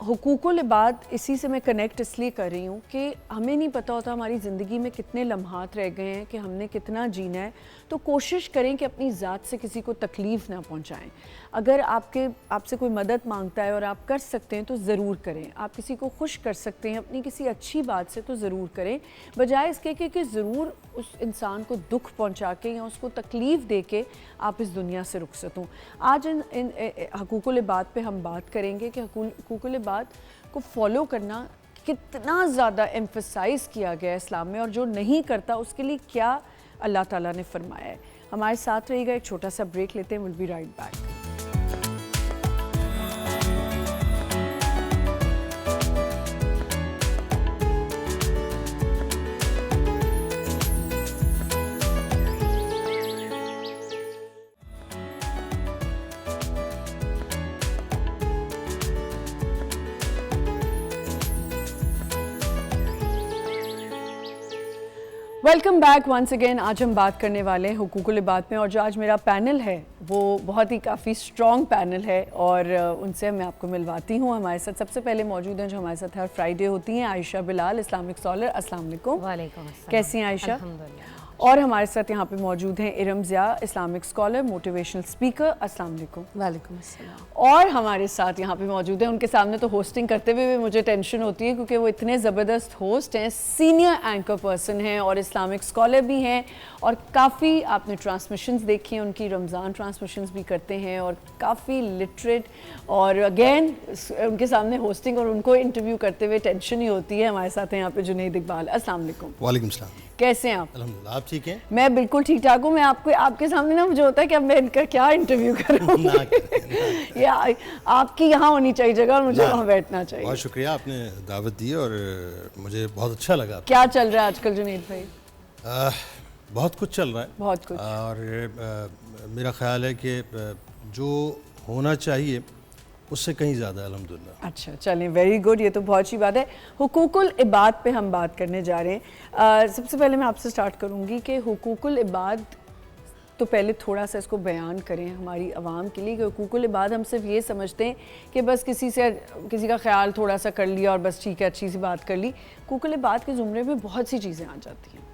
حقوق العباد اسی سے میں کنیکٹ اس لیے کر رہی ہوں کہ ہمیں نہیں پتہ ہوتا ہماری زندگی میں کتنے لمحات رہ گئے ہیں کہ ہم نے کتنا جینا ہے، تو کوشش کریں کہ اپنی ذات سے کسی کو تکلیف نہ پہنچائیں. اگر آپ سے کوئی مدد مانگتا ہے اور آپ کر سکتے ہیں تو ضرور کریں. آپ کسی کو خوش کر سکتے ہیں اپنی کسی اچھی بات سے تو ضرور کریں، بجائے اس کے کہ ضرور اس انسان کو دکھ پہنچا کے یا اس کو تکلیف دے کے آپ اس دنیا سے رخصت ہوں. آج ان حقوق العباد پہ ہم بات کریں گے کہ حقوق العباد کو فالو کرنا کتنا زیادہ ایمفسائز کیا گیا ہے اسلام میں، اور جو نہیں کرتا اس کے لیے کیا اللہ تعالیٰ نے فرمایا ہے. ہمارے ساتھ رہیے گا، ایک چھوٹا سا بریک لیتے ہیں. Will be right back. Welcome back once again. آج ہم بات کرنے والے ہیں حقوق العباد میں، اور جو آج میرا پینل ہے وہ بہت ہی کافی اسٹرانگ پینل ہے، اور ان سے میں آپ کو ملواتی ہوں. ہمارے ساتھ سب سے پہلے موجود ہیں جو ہمارے ساتھ ہر فرائیڈے ہوتی ہیں، عائشہ بلال، اسلامک اسکالر. السلام علیکم. وعلیکم السلام. کیسی ہیں عائشہ؟ الحمدللہ. اور ہمارے ساتھ یہاں پہ موجود ہیں Iram Zia, Islamic scholar, motivational speaker. السلام علیکم. وعلیکم السلام. اور ہمارے ساتھ یہاں پہ موجود ہیں، ان کے سامنے تو ہوسٹنگ کرتے ہوئے مجھے ٹینشن ہوتی ہے کیونکہ وہ اتنے زبردست ہوسٹ ہیں، سینئر اینکر پرسن ہیں اور اسلامک اسکالر بھی ہیں، اور کافی آپ نے ٹرانسمیشنز دیکھی ہیں ان کی، رمضان ٹرانسمیشنز بھی کرتے ہیں، اور کافی لٹریٹ. اور اگین ان کے سامنے ہوسٹنگ اور ان کو انٹرویو کرتے ہوئے ٹینشن ہی ہوتی ہے. ہمارے ساتھ ہیں یہاں پہ جنید اقبال. السلام علیکم. وعلیکم السلام. کیسے ہیں آپ؟ الحمدللہ. آپ ٹھیک ہیں؟ میں بالکل ٹھیک ٹھاک ہوں. میں آپ کے سامنے نا مجھے ہوتا ہے کہ اب میں ان کا کیا انٹرویو کروں. یا آپ کی یہاں ہونی چاہیے جگہ اور مجھے وہاں بیٹھنا چاہیے. بہت شکریہ، آپ نے دعوت دی اور مجھے بہت اچھا لگا. کیا چل رہا ہے آج کل جنید بھائی؟ بہت کچھ چل رہا ہے، بہت کچھ. اور میرا خیال ہے کہ جو ہونا چاہیے اس سے کہیں زیادہ الحمدللہ. اچھا چلیں، ویری گڈ. یہ تو بہت اچھی بات ہے. حقوق العباد پہ ہم بات کرنے جا رہے ہیں. سب سے پہلے میں آپ سے سٹارٹ کروں گی کہ حقوق العباد تو پہلے تھوڑا سا اس کو بیان کریں ہماری عوام کے لیے کہ حقوق العباد ہم صرف یہ سمجھتے ہیں کہ بس کسی کا خیال تھوڑا سا کر لیا اور بس ٹھیک ہے اچھی سی بات کر لی. حقوق العباد کے زمرے میں بہت سی چیزیں آ جاتی ہیں.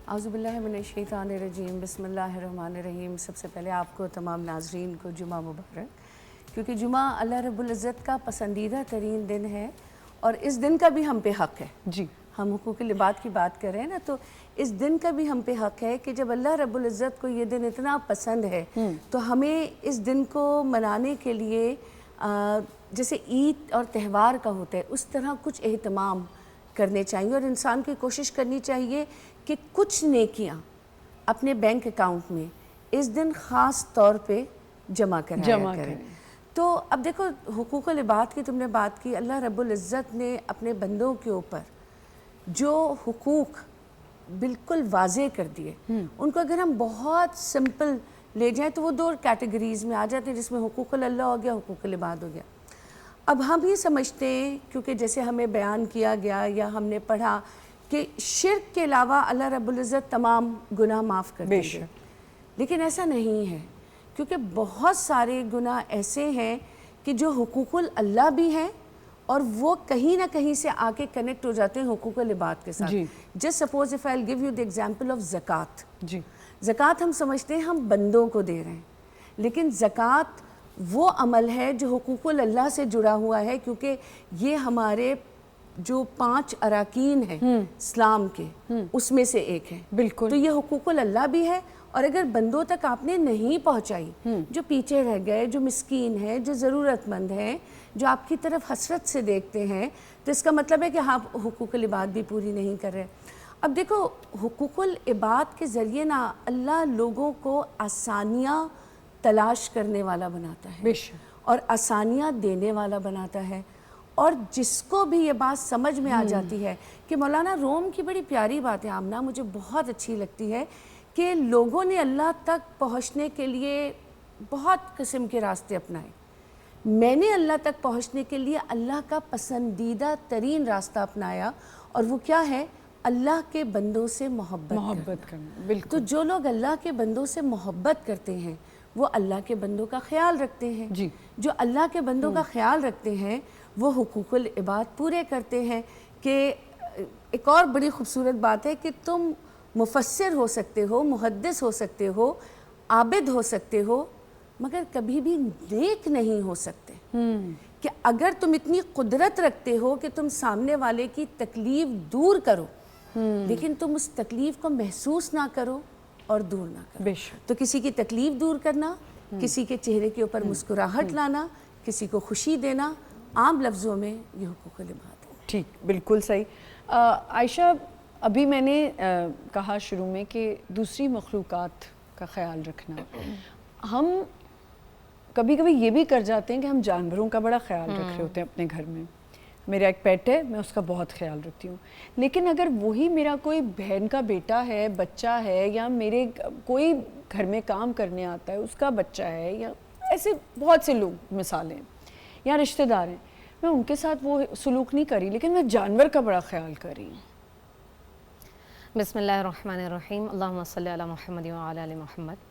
اعوذ باللہ من الشیطان الرجیم. بسم اللہ الرحمن الرحیم. سب سے پہلے آپ کو تمام ناظرین کو جمعہ مبارک، کیونکہ جمعہ اللہ رب العزت کا پسندیدہ ترین دن ہے، اور اس دن کا بھی ہم پہ حق ہے. جی، ہم حقوق العباد کی بات کر رہے ہیں نا، تو اس دن کا بھی ہم پہ حق ہے کہ جب اللہ رب العزت کو یہ دن اتنا پسند ہے تو ہمیں اس دن کو منانے کے لیے جیسے عید اور تہوار کا ہوتا ہے اس طرح کچھ اہتمام کرنے چاہیے، اور انسان کی کوشش کرنی چاہیے کہ کچھ نیکیاں اپنے بینک اکاؤنٹ میں اس دن خاص طور پہ جمع کریں. تو اب دیکھو، حقوق العباد کی تم نے بات کی. اللہ رب العزت نے اپنے بندوں کے اوپر جو حقوق بالکل واضح کر دیے، ان کو اگر ہم بہت سمپل لے جائیں تو وہ دو کیٹیگریز میں آ جاتے ہیں، جس میں حقوق اللہ ہو گیا، حقوق العباد ہو گیا. اب ہم یہ سمجھتے ہیں، کیونکہ جیسے ہمیں بیان کیا گیا یا ہم نے پڑھا کہ شرک کے علاوہ اللہ رب العزت تمام گناہ معاف کر دیں گے، لیکن ایسا نہیں ہے، کیونکہ بہت سارے گناہ ایسے ہیں کہ جو حقوق اللہ بھی ہیں اور وہ کہیں نہ کہیں سے آ کے کنیکٹ ہو جاتے ہیں حقوق العباد کے ساتھ. Just suppose if I give you the example of زکوٰۃ. جی، زکوٰۃ ہم سمجھتے ہیں ہم بندوں کو دے رہے ہیں، لیکن زکوٰۃ وہ عمل ہے جو حقوق اللہ سے جڑا ہوا ہے، کیونکہ یہ ہمارے جو 5 اراکین ہیں اسلام کے اس میں سے ایک ہے. بالکل. تو یہ حقوق اللہ بھی ہے، اور اگر بندوں تک آپ نے نہیں پہنچائی، جو پیچھے رہ گئے، جو مسکین ہیں، جو ضرورت مند ہیں، جو آپ کی طرف حسرت سے دیکھتے ہیں، تو اس کا مطلب ہے کہ آپ حقوق العباد بھی پوری نہیں کر رہے. اب دیکھو، حقوق العباد کے ذریعے نا اللہ لوگوں کو آسانیاں تلاش کرنے والا بناتا ہے اور آسانیاں دینے والا بناتا ہے. اور جس کو بھی یہ بات سمجھ میں آ جاتی ہے کہ مولانا روم کی بڑی پیاری بات ہے آمنہ، مجھے بہت اچھی لگتی ہے کہ لوگوں نے اللہ تک پہنچنے کے لیے بہت قسم کے راستے اپنائے. میں نے اللہ تک پہنچنے کے لیے اللہ کا پسندیدہ ترین راستہ اپنایا، اور وہ کیا ہے؟ اللہ کے بندوں سے محبت کرنا. بالکل. تو جو لوگ اللہ کے بندوں سے محبت کرتے ہیں وہ اللہ کے بندوں کا خیال رکھتے ہیں. جی. جو اللہ کے بندوں کا خیال رکھتے ہیں وہ حقوق العباد پورے کرتے ہیں. کہ ایک اور بڑی خوبصورت بات ہے کہ تم مفسر ہو سکتے ہو, محدث ہو سکتے ہو, عابد ہو سکتے ہو, مگر کبھی بھی نیک نہیں ہو سکتے. کہ اگر تم اتنی قدرت رکھتے ہو کہ تم سامنے والے کی تکلیف دور کرو, لیکن تم اس تکلیف کو محسوس نہ کرو اور دور نہ کرو. تو کسی کی تکلیف دور کرنا, کسی کے چہرے کے اوپر مسکراہٹ لانا, کسی کو خوشی دینا, عام لفظوں میں یہ حقوق العباد ہے. ٹھیک, بالکل صحیح. عائشہ, ابھی میں نے کہا شروع میں کہ دوسری مخلوقات کا خیال رکھنا, ہم کبھی کبھی یہ بھی کر جاتے ہیں کہ ہم جانوروں کا بڑا خیال رکھ رہے ہوتے ہیں اپنے گھر میں. میرا ایک پیٹ ہے, میں اس کا بہت خیال رکھتی ہوں, لیکن اگر وہی میرا کوئی بہن کا بیٹا ہے, بچہ ہے, یا میرے کوئی گھر میں کام کرنے آتا ہے اس کا بچہ ہے, یا ایسے بہت سے لوگ مثالیں یا رشتہ دار ہیں, میں ان کے ساتھ وہ سلوک نہیں کری, لیکن میں جانور کا بڑا خیال کر رہی ہوں. بسم اللہ الرحمن الرحیم. اللہم صلی علی محمد وعلی آل محمد.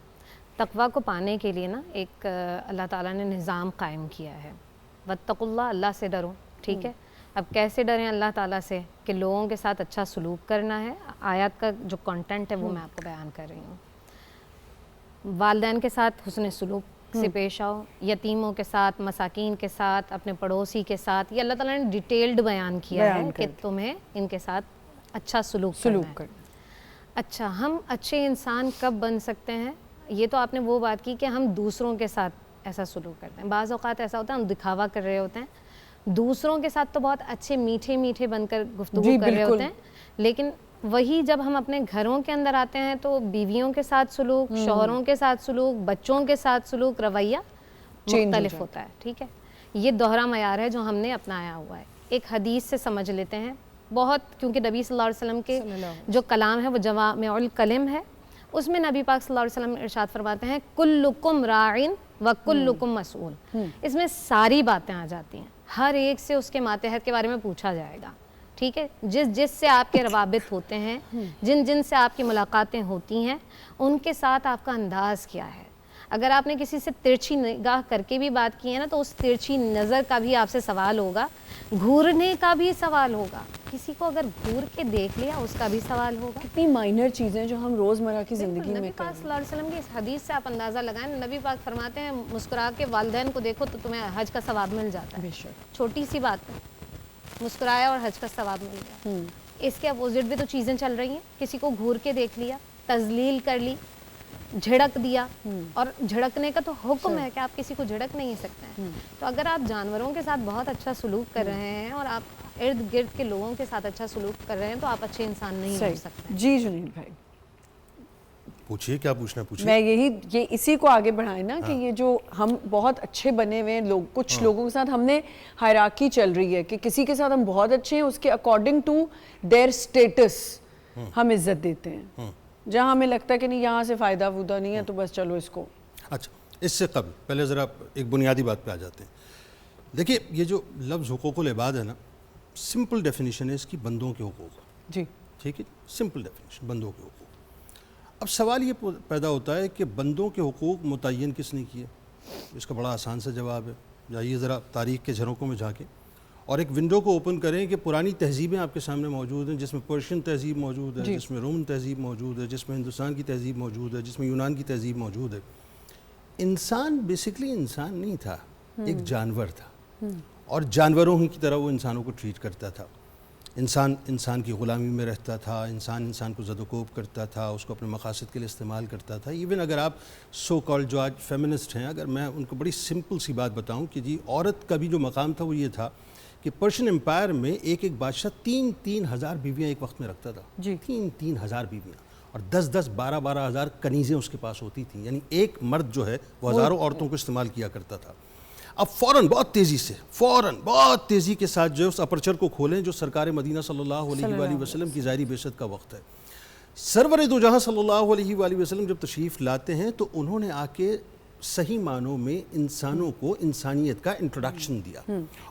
تقویٰ کو پانے کے لیے نا ایک اللہ تعالیٰ نے نظام قائم کیا ہے. واتقوا اللہ, اللہ سے ڈرو. ٹھیک ہے, اب کیسے ڈریں اللہ تعالیٰ سے؟ کہ لوگوں کے ساتھ اچھا سلوک کرنا ہے. آیات کا جو کنٹینٹ ہے وہ میں آپ کو بیان کر رہی ہوں. والدین کے ساتھ حسن سلوک سے پیش آؤ, یتیموں کے ساتھ, مساکین کے ساتھ, اپنے پڑوسی کے ساتھ. یہ اللہ تعالیٰ نے ڈیٹیلڈ بیان کیا ہے کہ تمہیں ان کے ساتھ اچھا سلوک کرنا ہے. اچھا, ہم اچھے انسان کب بن سکتے ہیں؟ یہ تو آپ نے وہ بات کی کہ ہم دوسروں کے ساتھ ایسا سلوک کرتے ہیں. بعض اوقات ایسا ہوتا ہے ہم دکھاوا کر رہے ہوتے ہیں, دوسروں کے ساتھ تو بہت اچھے میٹھے میٹھے بن کر گفتگو کر رہے ہوتے ہیں, لیکن وہی جب ہم اپنے گھروں کے اندر آتے ہیں تو بیویوں کے ساتھ سلوک, شوہروں کے ساتھ سلوک, بچوں کے ساتھ سلوک, رویہ مختلف ہوتا ہے. ٹھیک ہے, یہ دوہرا معیار ہے جو ہم نے اپنایا ہوا ہے. ایک حدیث سے سمجھ لیتے ہیں بہت, کیونکہ نبی صلی اللہ علیہ وسلم کے جو کلام ہے وہ جوامع الکلم ہے. اس میں نبی پاک صلی اللہ علیہ وسلم ارشاد فرماتے ہیں کلکم راعٍ وکلکم مسئول. اس میں ساری باتیں آ جاتی ہیں, ہر ایک سے اس کے ماتحت کے بارے میں پوچھا جائے گا. ٹھیک ہے, جس سے آپ کے روابط ہوتے ہیں, جن سے آپ کی ملاقاتیں ہوتی ہیں, ان کے ساتھ آپ کا انداز کیا ہے. اگر آپ نے کسی سے ترچھی نگاہ کر کے بھی بات کی ہے نا, تو اس ترچھی نظر کا بھی آپ سے سوال ہوگا, گھورنے کا بھی سوال ہوگا. کسی کو اگر گھور کے دیکھ لیا اس کا بھی سوال ہوگا. کتنی مائنر چیزیں جو ہم روزمرہ کی زندگی میں نبی پاک صلی اللہ علیہ وسلم کی اس حدیث سے آپ اندازہ لگائیں. نبی پاک فرماتے ہیں مسکرا کے والدین کو دیکھو تو تمہیں حج کا ثواب مل جاتا ہے. چھوٹی سی بات ہے, مسکرایا اور حج کا ثواب مل گیا. اس کے اپوزٹ بھی تو چیزیں چل رہی ہیں. کسی کو گھور کے دیکھ لیا, تذلیل کر لی, جھڑک دیا, اور جھڑکنے کا تو حکم ہے کہ آپ کسی کو جھڑک نہیں سکتے ہیں. تو اگر آپ جانوروں کے ساتھ بہت اچھا سلوک کر رہے ہیں اور آپ ارد گرد کے لوگوں کے ساتھ اچھا سلوک کر رہے ہیں تو آپ اچھے انسان نہیں ہو سکتے. جی جنید بھائی پوچھیے, کیا پوچھنا پوچھیے. میں یہ اسی کو آگے بڑھائیں نا کہ یہ جو ہم بہت اچھے بنے ہوئے لوگ, کچھ لوگوں کے ساتھ ہم نے ہائرارکی چل رہی ہے کہ کسی کے ساتھ ہم بہت اچھے ہیں, اس کے اکارڈنگ ٹو دیئر اسٹیٹس ہم عزت دیتے ہیں. جہاں ہمیں لگتا ہے کہ نہیں یہاں سے فائدہ وودہ نہیں ہے تو بس چلو اس کو. اچھا, اس سے قبل پہلے ذرا ایک بنیادی بات پہ آ جاتے ہیں. دیکھیے, یہ جو لفظ حقوق العباد ہے نا, سمپل ڈیفینیشن ہے اس کی بندوں کے حقوق. جی ٹھیک ہے, سمپل ڈیفینیشن بندوں کے حقوق. اب سوال یہ پیدا ہوتا ہے کہ بندوں کے حقوق متعین کس نے کیے؟ اس کا بڑا آسان سا جواب ہے. جائیے ذرا تاریخ کے جھروکوں میں جھانکیں اور ایک ونڈو کو اوپن کریں کہ پرانی تہذیبیں آپ کے سامنے موجود ہیں, جس میں پرشین تہذیب موجود ہے, جس میں رومن تہذیب موجود ہے, جس میں ہندوستان کی تہذیب موجود ہے, جس میں یونان کی تہذیب موجود ہے. انسان بیسکلی انسان نہیں تھا, ایک جانور تھا, اور جانوروں ہی کی طرح وہ انسانوں کو ٹریٹ کرتا تھا. انسان کی غلامی میں رہتا تھا, انسان کو زد و کوب کرتا تھا, اس کو اپنے مقاصد کے لیے استعمال کرتا تھا. ایون اگر آپ سو کالڈ جو آج فیمنسٹ ہیں, اگر میں ان کو بڑی سمپل سی بات بتاؤں کہ جی عورت کا بھی جو مقام تھا وہ یہ تھا کہ پرشین امپائر میں ایک بادشاہ 3,000 بیویاں ایک وقت میں رکھتا تھا. 3,000 بیویاں, اور 12,000 کنیزیں اس کے پاس ہوتی تھیں. یعنی ایک مرد جو ہے وہ ہزاروں عورتوں کو استعمال کیا کرتا تھا. اب فوراً بہت تیزی کے ساتھ جو ہے اس اپرچر کو کھولیں جو سرکار مدینہ صلی اللہ علیہ وآلہ وسلم کی ظاہری بعثت کا وقت ہے. سرور دو جہاں صلی اللہ علیہ وآلہ وسلم جب تشریف لاتے ہیں تو انہوں نے آ کے صحیح معنوں میں انسانوں کو انسانیت کا انٹروڈکشن دیا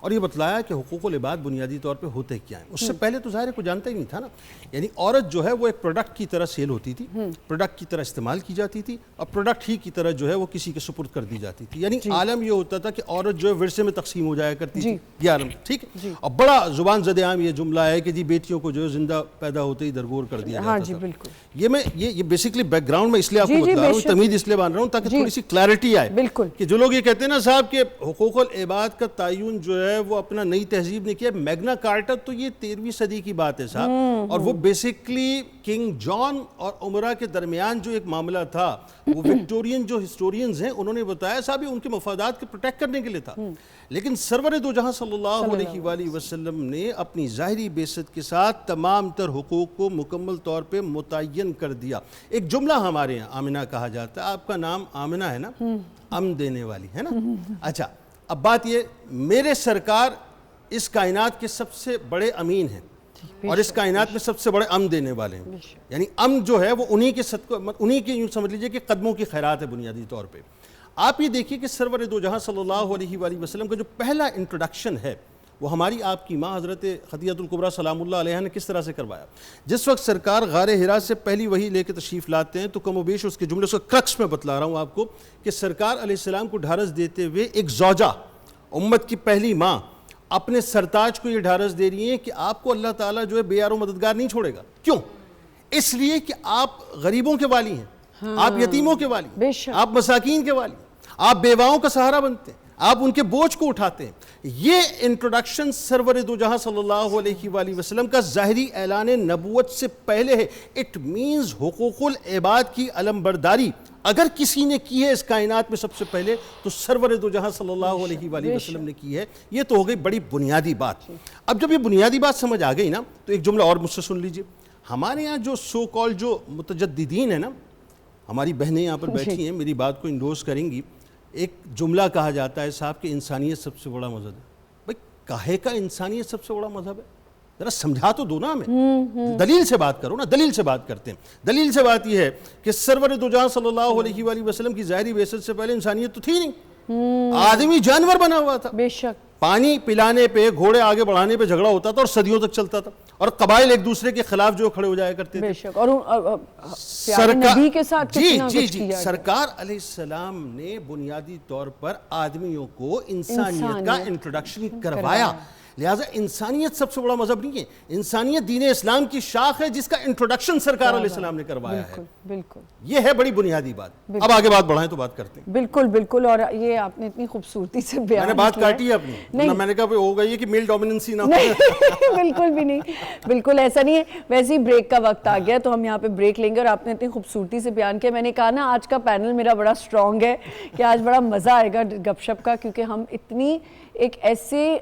اور یہ بتلایا کہ حقوق العباد بنیادی طور پہ ہوتے کیا ہیں. اس سے پہلے تو ظاہر ہے کوئی جانتا ہی نہیں تھا نا. یعنی عورت جو ہے وہ ایک پروڈکٹ کی طرح سیل ہوتی تھی, پروڈکٹ کی طرح استعمال کی جاتی تھی, اور پروڈکٹ ہی کی طرح جو ہے وہ کسی کے سپرد کر دی جاتی تھی. یعنی عالم یہ ہوتا تھا کہ عورت جو ہے ورثے میں تقسیم ہو جایا کرتی تھی, یہ عالم. ٹھیک ہے. اور بڑا زبان زد عام یہ جملہ ہے کہ جی بیٹیوں کو جو ہے زندہ پیدا ہوتے ہی درگور کر دیا جاتا تھا. یہ بیسکلی بیک گراؤنڈ میں اس لیے آپ کو بتا رہا ہوں, تمہید اس لیے بان رہا ہوں تاکہ تھوڑی سی کلیئرٹی آئے. بالکل کہ جو لوگ یہ کہتے ہیں نا صاحب کہ حقوق العباد کا تعین جو ہے وہ اپنا نئی تہذیب نے کیا, میگنا کارٹا تو یہ 13ویں صدی کی بات ہے صاحب, اور وہ بیسکلی کنگ جان اور عمرہ کے درمیان جو ایک معاملہ تھا وہ وکٹورین جو ہسٹورینز ہیں انہوں نے بتایا صاحب یہ ان کے مفادات کو پروٹیکٹ کرنے کے لیے تھا. لیکن سرور دو جہاں صلی اللہ علیہ وآلہ وسلم نے اپنی ظاہری بعثت کے ساتھ تمام تر حقوق کو مکمل طور پہ متعین کر دیا. ایک جملہ ہمارے یہاں آمنہ کہا جاتا ہے, آپ کا نام آمنہ ہے نا, امن دینے والی ہے نا. اچھا اب بات یہ, میرے سرکار اس کائنات کے سب سے بڑے امین ہیں اور اس کائنات میں سب سے بڑے امن دینے والے ہیں. یعنی امن جو ہے وہ انہی کے صدقہ, انہی کے یوں سمجھ لیجئے کہ قدموں کی خیرات ہے بنیادی طور پہ. آپ یہ دیکھیے کہ سرور دو جہاں صلی اللہ علیہ وآلہ وسلم کا جو پہلا انٹروڈکشن ہے وہ ہماری آپ کی ماں حضرت خدیجہ الکبریٰ سلام اللہ علیہا نے کس طرح سے کروایا. جس وقت سرکار غار حرا سے پہلی وحی لے کے تشریف لاتے ہیں تو کم و بیش اس کے جملے, اس کا کرکس میں بتلا رہا ہوں آپ کو, کہ سرکار علیہ السلام کو ڈھارس دیتے ہوئے ایک زوجہ, امت کی پہلی ماں, اپنے سرتاج کو یہ ڈھارس دے رہی ہیں کہ آپ کو اللہ تعالیٰ جو ہے بے یار و مددگار نہیں چھوڑے گا. کیوں؟ اس لیے کہ آپ غریبوں کے والی ہیں, آپ یتیموں کے والی, آپ مساکین کے والی, آپ بیواؤں کا سہارا بنتے ہیں, آپ ان کے بوجھ کو اٹھاتے ہیں. یہ انٹروڈکشن سرور دو جہاں صلی اللہ علیہ وآلہ وسلم کا ظاہری اعلان نبوت سے پہلے ہے. اٹ مینز حقوق العباد کی علم برداری اگر کسی نے کی ہے اس کائنات میں سب سے پہلے تو سرور دو جہاں صلی اللہ علیہ وآلہ وسلم نے کی ہے. یہ تو ہو گئی بڑی بنیادی بات. اب جب یہ بنیادی بات سمجھ آ گئی نا تو ایک جملہ اور مجھ سے سن لیجئے. ہمارے یہاں جو سو کال جو متجددین ہیں نا, ہماری بہنیں یہاں پر بیٹھی ہیں, میری بات کو انڈورس کریں گی. ایک جملہ کہا جاتا ہے صاحب کہ انسانیت سب سے بڑا مذہب ہے. بھئی کاہے کا انسانیت سب سے بڑا مذہب ہے؟ ذرا سمجھا تو دو نا ہمیں, دلیل سے بات کرو نا. دلیل سے بات کرتے ہیں. دلیل سے بات یہ ہے کہ سرور دو جہاں صلی اللہ علیہ وآلہ وسلم کی ظاہری بعثت سے پہلے انسانیت تو تھی نہیں, آدمی جانور بنا ہوا تھا. بے شک پانی پلانے پہ, گھوڑے آگے بڑھانے پہ جھگڑا ہوتا تھا اور صدیوں تک چلتا تھا, اور قبائل ایک دوسرے کے خلاف جو کھڑے ہو جایا کرتے تھے. بے شک. اور نبی کے ساتھ کتنا کچھ کیا. سرکار علیہ السلام نے بنیادی طور پر آدمیوں کو انسانیت کا انٹروڈکشن کروایا. لہٰذا انسانیت سب سے بڑا مذہب نہیں ہے, انسانیت دین اسلام کی شاخ ہے جس کا انٹروڈکشن سرکار علیہ السلام نے کروایا ہے. بالکل یہ ہے بڑی بنیادی بات. اب آگے بات بڑھائیں تو بات کرتے ہیں. بالکل بالکل. اور یہ آپ نے اتنی خوبصورتی سے بیان کیا. میں نے بات کاٹی ہے اپنی, میں نے کہا ہوگا یہ کہ میل ڈومیننسی نہ ہو. بالکل بھی نہیں, بالکل ایسا نہیں ہے. ویسے ہی بریک کا وقت آ گیا تو ہم یہاں پہ بریک لیں گے, اور آپ نے اتنی خوبصورتی سے بیان کیا. میں نے کہا نا آج کا پینل میرا بڑا اسٹرانگ ہے کہ آج بڑا مزہ آئے گا گپ شپ کا, کیونکہ ہم اتنی ایک ایسے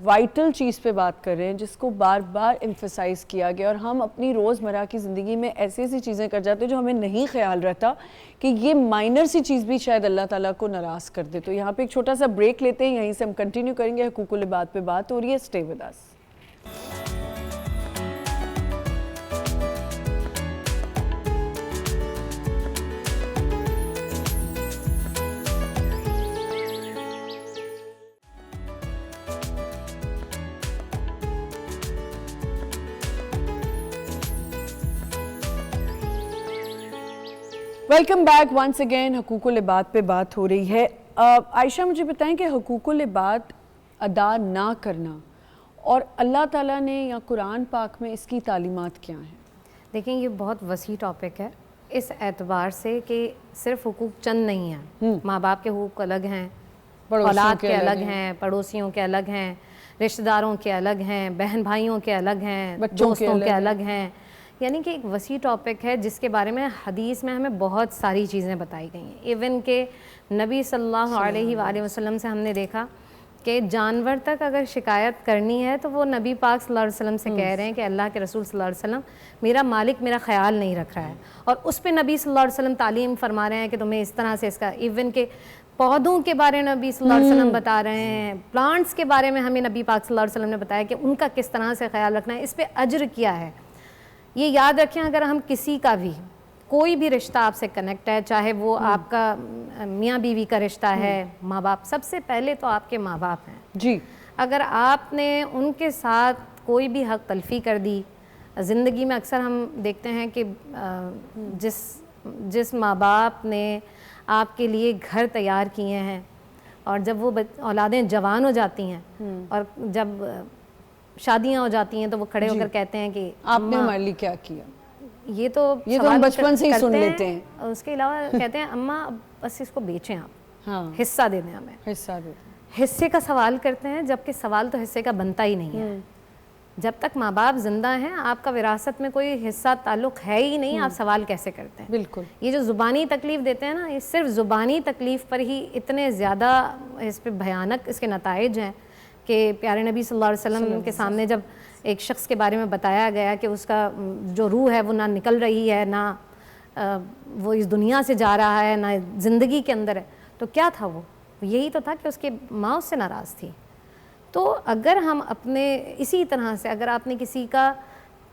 وائٹل چیز پہ بات کر رہے ہیں جس کو بار بار ایمفسائز کیا گیا, اور ہم اپنی روزمرہ کی زندگی میں ایسی ایسی چیزیں کر جاتے ہیں جو ہمیں نہیں خیال رہتا کہ یہ مائنر سی چیز بھی شاید اللہ تعالیٰ کو ناراض کر دے. تو یہاں پہ ایک چھوٹا سا بریک لیتے ہیں, یہیں سے ہم کنٹینیو کریں گے. حقوق العباد پہ بات ہو رہی ہے, stay with us. Welcome back once again. حقوق العباد پہ بات ہو رہی ہے. عائشہ مجھے بتائیں کہ حقوق العباد ادا نہ کرنا اور اللہ تعالیٰ نے یا قرآن پاک میں اس کی تعلیمات کیا ہیں؟ دیکھیں یہ بہت وسیع ٹاپک ہے اس اعتبار سے کہ صرف حقوق چند نہیں ہیں. ماں باپ کے حقوق الگ ہیں, اولاد کے الگ ہیں, پڑوسیوں کے الگ ہیں, رشتہ داروں کے الگ ہیں, بہن بھائیوں کے الگ ہیں, دوستوں کے الگ ہیں. یعنی کہ ایک وسیع ٹاپک ہے جس کے بارے میں حدیث میں ہمیں بہت ساری چیزیں بتائی گئی ہیں. ایون کہ نبی صلی اللہ علیہ وآلہ وسلم سے ہم نے دیکھا کہ جانور تک اگر شکایت کرنی ہے تو وہ نبی پاک صلی اللہ علیہ وسلم سے کہہ رہے ہیں کہ اللہ کے رسول صلی اللہ علیہ وسلم میرا مالک میرا خیال نہیں رکھ رہا ہے, اور اس پہ نبی صلی اللہ علیہ وسلم تعلیم فرما رہے ہیں کہ تمہیں اس طرح سے اس کا. ایون کہ پودوں کے بارے میں نبی صلی اللہ علیہ وسلم بتا رہے ہیں, پلانٹس کے بارے میں ہمیں نبی پاک صلی اللہ علیہ وسلم نے بتایا کہ ان کا کس طرح سے خیال رکھنا ہے, اس پہ اجر کیا ہے. یہ یاد رکھیں اگر ہم کسی کا بھی کوئی بھی رشتہ آپ سے کنیکٹ ہے, چاہے وہ آپ کا میاں بیوی کا رشتہ ہے, ماں باپ, سب سے پہلے تو آپ کے ماں باپ ہیں جی. اگر آپ نے ان کے ساتھ کوئی بھی حق تلفی کر دی, زندگی میں اکثر ہم دیکھتے ہیں کہ جس ماں باپ نے آپ کے لیے گھر تیار کیے ہیں اور جب وہ اولادیں جوان ہو جاتی ہیں اور جب شادیاں ہو جاتی ہیں تو وہ کھڑے ہو کر کہتے ہیں کہ آپ نے ہمارے لیے کیا کیا, یہ تو ہم بچپن سے ہی سن لیتے ہیں. اس کے علاوہ کہتے ہیں اماں بس اس کو بیچیں, آپ ہاں حصہ دے دیں ہمیں, حصہ دے دیں. حصے کا سوال کرتے ہیں, جبکہ سوال تو حصے کا بنتا ہی نہیں ہے. جب تک ماں باپ زندہ ہیں آپ کا وراثت میں کوئی حصہ تعلق ہے ہی نہیں, آپ سوال کیسے کرتے ہیں؟ بالکل. یہ جو زبانی تکلیف دیتے ہیں نا, یہ صرف زبانی تکلیف پر ہی اتنے زیادہ اس پہ بھیانک اس کے نتائج ہیں کہ پیارے نبی صلی اللہ علیہ وسلم کے سامنے جب ایک شخص کے بارے میں بتایا گیا کہ اس کا جو روح ہے وہ نہ نکل رہی ہے, نہ وہ اس دنیا سے جا رہا ہے, نہ زندگی کے اندر ہے, تو کیا تھا وہ یہی تو تھا کہ اس کی ماں اس سے ناراض تھی. تو اگر ہم اپنے اسی طرح سے اگر آپ نے کسی کا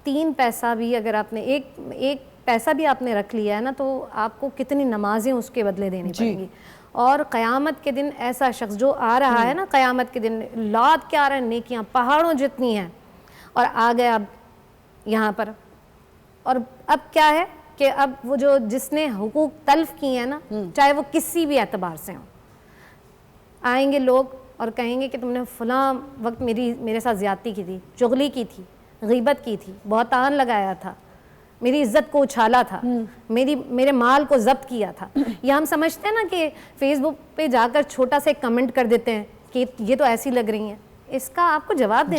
3 پیسہ بھی, اگر آپ نے ایک پیسہ بھی آپ نے رکھ لیا ہے نا, تو آپ کو کتنی نمازیں اس کے بدلے دینی پڑیں گی. اور قیامت کے دن ایسا شخص جو آ رہا ہے نا, قیامت کے دن لاد کے آ رہا ہے, نیکیاں پہاڑوں جتنی ہیں, اور آ گیا اب یہاں پر, اور اب کیا ہے کہ اب وہ جو جس نے حقوق تلف کیے ہیں نا, چاہے وہ کسی بھی اعتبار سے ہوں, آئیں گے لوگ اور کہیں گے کہ تم نے فلاں وقت میرے ساتھ زیادتی کی تھی, چغلی کی تھی, غیبت کی تھی, بہتان لگایا تھا, میری عزت کو اچھالا تھا, میرے مال کو ضبط کیا تھا. یا ہم سمجھتے ہیں نا کہ فیس بک پہ جا کر چھوٹا سا ایک کمنٹ کر دیتے ہیں کہ یہ تو ایسی لگ رہی ہیں, اس کا آپ کو جواب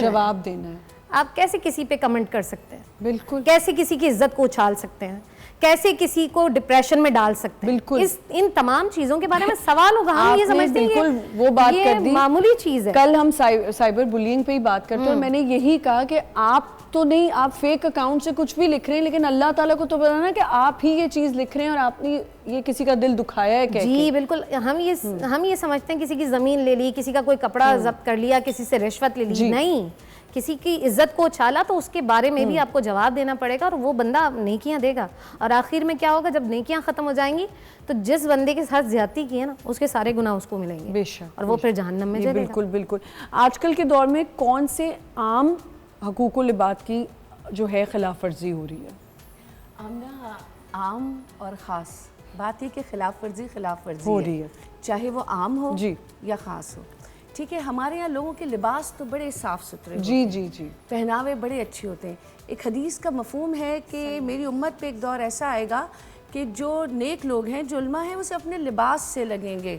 دینا ہے. آپ کیسے کسی پہ کمنٹ کر سکتے ہیں؟ بالکل. کیسے کسی کی عزت کو اچھال سکتے ہیں؟ کیسے کسی کو ڈپریشن میں ڈال سکتے ہیں؟ بالکل. ان تمام چیزوں کے بارے میں سوال ہوگا. ہم یہ سمجھتے ہیں بالکل وہ بات کر دی, معمولی چیز ہے. کل ہم سائبر بلینگ پہ ہی بات کرتے ہیں, اور میں نے یہی کہا کہ آپ تو نہیں, آپ فیک اکاؤنٹ سے کچھ بھی لکھ رہے ہیں, لیکن اللہ تعالیٰ کو تو پتا نا کہ آپ ہی یہ چیز لکھ رہے ہیں اور آپ نے یہ کسی کا دل دکھایا ہے کہہ کے. جی بالکل. ہم یہ سمجھتے ہیں کسی کی زمین لے لی, کسی کا کوئی کپڑا ضبط کر لیا, کسی سے رشوت لے لی. نہیں, کسی کی عزت کو اچھالا تو اس کے بارے میں بھی آپ کو جواب دینا پڑے گا, اور وہ بندہ نیکیاں دے گا. اور آخر میں کیا ہوگا, جب نیکیاں ختم ہو جائیں گی تو جس بندے کے ساتھ زیادتی کی ہے نا, اس کے سارے گناہ اس کو ملیں گے, بے شک, اور وہ پھر جہنم میں جائے گا. بالکل بالکل. آج کل کے دور میں کون سے عام حقوق و لباس کی جو ہے خلاف ورزی ہو رہی ہے؟ آمنہ, عام اور خاص بات یہ کہ خلاف ورزی ہو رہی ہے, چاہے وہ عام ہو جی یا خاص ہو. ٹھیک ہے, ہمارے یہاں لوگوں کے لباس تو بڑے صاف ستھرے ہوتے جی ہیں, جی جی, پہناوے بڑے اچھے ہوتے ہیں. ایک حدیث کا مفہوم ہے کہ میری امت پہ ایک دور ایسا آئے گا کہ جو نیک لوگ ہیں, جو علماء ہیں, اسے اپنے لباس سے لگیں گے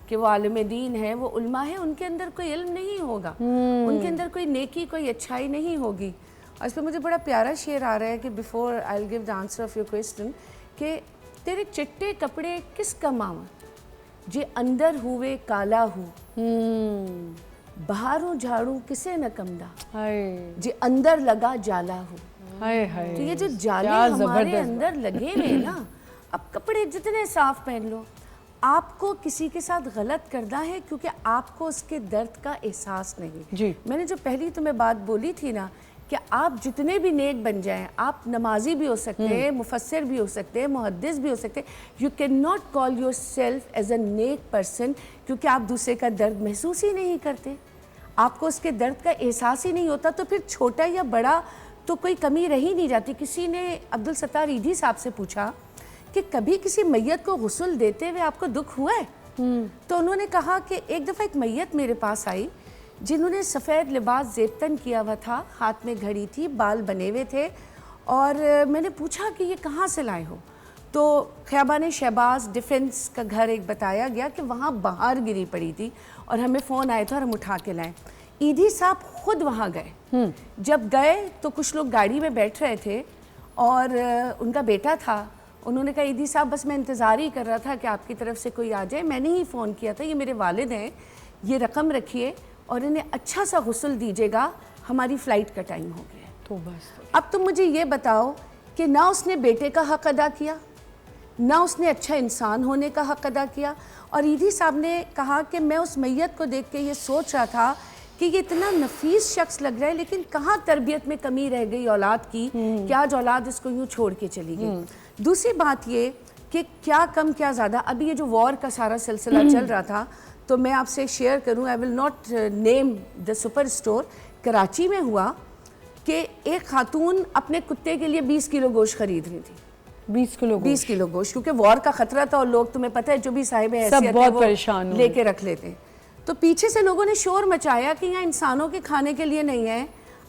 کہ وہ عالم دین ہے, وہ علماء ہیں, ان کے اندر کوئی علم نہیں ہوگا, ان کے اندر کوئی نیکی, کوئی اچھائی نہیں ہوگی. اور اس پہ مجھے بڑا پیارا شعر آ رہا ہے کہ before I will give the answer of your question, کہ تیرے چٹے کپڑے کس کم آؤں جے اندر ہوئے کالا ہو, بہاروں جھاڑوں کسے نہ کمدا جے اندر لگا جالا ہو. تو یہ جو جالے ہمارے اندر لگے ہوئے نا, اب کپڑے جتنے صاف پہن لو, آپ کو کسی کے ساتھ غلط کرنا ہے کیونکہ آپ کو اس کے درد کا احساس نہیں. جی, میں نے جو پہلی تمہیں بات بولی تھی نا کہ آپ جتنے بھی نیک بن جائیں, آپ نمازی بھی ہو سکتے ہیں, مفسر بھی ہو سکتے ہیں, محدث بھی ہو سکتے ہیں, you can not call yourself as a نیک پرسن کیونکہ آپ دوسرے کا درد محسوس ہی نہیں کرتے, آپ کو اس کے درد کا احساس ہی نہیں ہوتا, تو پھر چھوٹا یا بڑا تو کوئی کمی رہی نہیں جاتی. کسی نے عبدالستار ایدھی صاحب سے پوچھا کہ کبھی کسی میت کو غسل دیتے ہوئے آپ کو دکھ ہوا ہے؟ تو انہوں نے کہا کہ ایک دفعہ ایک میت میرے پاس آئی جنہوں نے سفید لباس زیبتن کیا ہوا تھا, ہاتھ میں گھڑی تھی, بال بنے ہوئے تھے, اور میں نے پوچھا کہ یہ کہاں سے لائے ہو؟ تو خیابان شہباز ڈیفنس کا گھر ایک بتایا گیا کہ وہاں بہار گری پڑی تھی اور ہمیں فون آئے تھا اور ہم اٹھا کے لائیں. ایدھی صاحب خود وہاں گئے. جب گئے تو کچھ لوگ گاڑی میں بیٹھ رہے تھے اور ان کا بیٹا تھا. انہوں نے کہا ایدھی صاحب بس میں انتظار ہی کر رہا تھا کہ آپ کی طرف سے کوئی آ جائے, میں نے ہی فون کیا تھا, یہ میرے والد ہیں, یہ رقم رکھیے اور انہیں اچھا سا غسل دیجیے گا, ہماری فلائٹ کا ٹائم ہو گیا. تو بس اب تم مجھے یہ بتاؤ کہ نہ اس نے بیٹے کا حق ادا کیا, نہ اس نے اچھا انسان ہونے کا حق ادا کیا. اور ایدھی صاحب نے کہا کہ میں اس میت کو دیکھ کے یہ سوچ رہا تھا کہ یہ اتنا نفیس شخص لگ رہا ہے لیکن کہاں تربیت میں کمی رہ گئی اولاد کی کہ آج اولاد اس کو یوں چھوڑ کے چلی گئی. دوسری بات یہ کہ کیا کم کیا زیادہ، ابھی یہ جو وار کا سارا سلسلہ چل رہا تھا تو میں آپ سے شیئر کروں، I will not name the super store, Karachi میں ہوا کہ ایک خاتون اپنے کتے کے لیے 20 کلو گوشت خرید رہی تھی. 20 کلو گوشت، کیونکہ وار کا خطرہ تھا اور لوگ تمہیں پتہ ہے جو بھی صاحب حیثیت ہے بہت وہ پریشان لے کے رکھ لیتے ہیں. تو پیچھے سے لوگوں نے شور مچایا کہ یہاں انسانوں کے کھانے کے لیے نہیں ہے،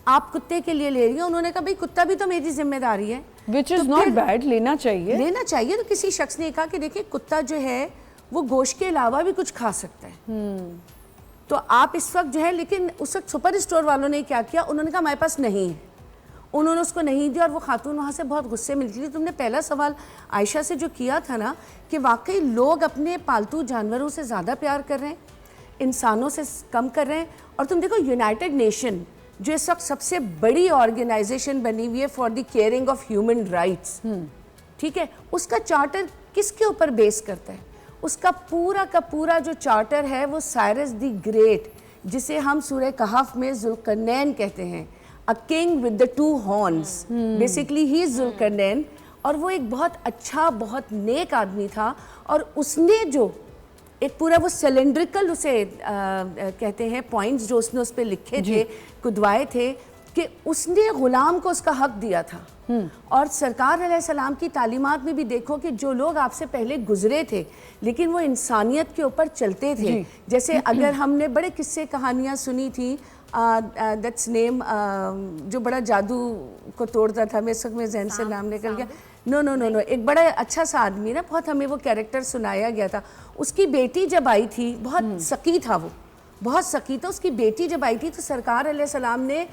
آپ کتے کے لیے لے رہی ہیں. انہوں نے کہا بھئی کتا بھی تو میری ذمہ داری ہے. which is not bad، لینا چاہیے. تو کسی شخص نے کہا کہ دیکھیں کتا جو ہے وہ گوشت کے علاوہ بھی کچھ کھا سکتا ہے. تو آپ اس وقت جو ہے، لیکن اس وقت سپر اسٹور والوں نے کیا کیا، انہوں نے کہا ہمارے پاس نہیں ہے، انہوں نے اس کو نہیں دیا. اور وہ خاتون وہاں سے بہت غصے میں نکلی. تم نے پہلا سوال عائشہ سے جو کیا تھا نا کہ واقعی لوگ اپنے پالتو جانوروں سے زیادہ پیار کر رہے ہیں، انسانوں سے کم کر رہے ہیں. اور تم دیکھو یونائٹڈ نیشن جو اس وقت سب سے بڑی آرگنائزیشن بنی ہوئی ہے for the caring of human rights, ٹھیک ہے، اس کا چارٹر کس کے اوپر بیس کرتا ہے؟ اس کا پورا جو چارٹر ہے وہ سائرس دی گریٹ، جسے ہم سورہ کہف میں ذوالقرنین کہتے ہیں، a king with the two horns. Basically he is Zulqarnain. اور وہ ایک بہت اچھا بہت نیک آدمی تھا. اور اس نے جو ایک پورا وہ سلینڈریکل اسے کہتے ہیں پوائنٹس جو اس نے اس پہ لکھے تھے، کدوائے تھے، کہ اس نے غلام کو اس کا حق دیا تھا. اور سرکار علیہ السلام کی تعلیمات میں بھی دیکھو کہ جو لوگ آپ سے پہلے گزرے تھے لیکن وہ انسانیت کے اوپر چلتے تھے. جیسے اگر ہم نے بڑے قصے کہانیاں سنی تھی، دیٹس نیم جو بڑا جادو کو توڑتا تھا، میں اس وقت میں ذہن سے نام نکل گیا، نو ایک بڑا اچھا سا آدمی نا، بہت ہمیں وہ کیریکٹر سنایا گیا تھا. اس کی بیٹی جب آئی تھی، بہت سکی تھا، وہ بہت سکی تھا. اس کی بیٹی جب آئی تھی تو سرکار علیہ السلام نے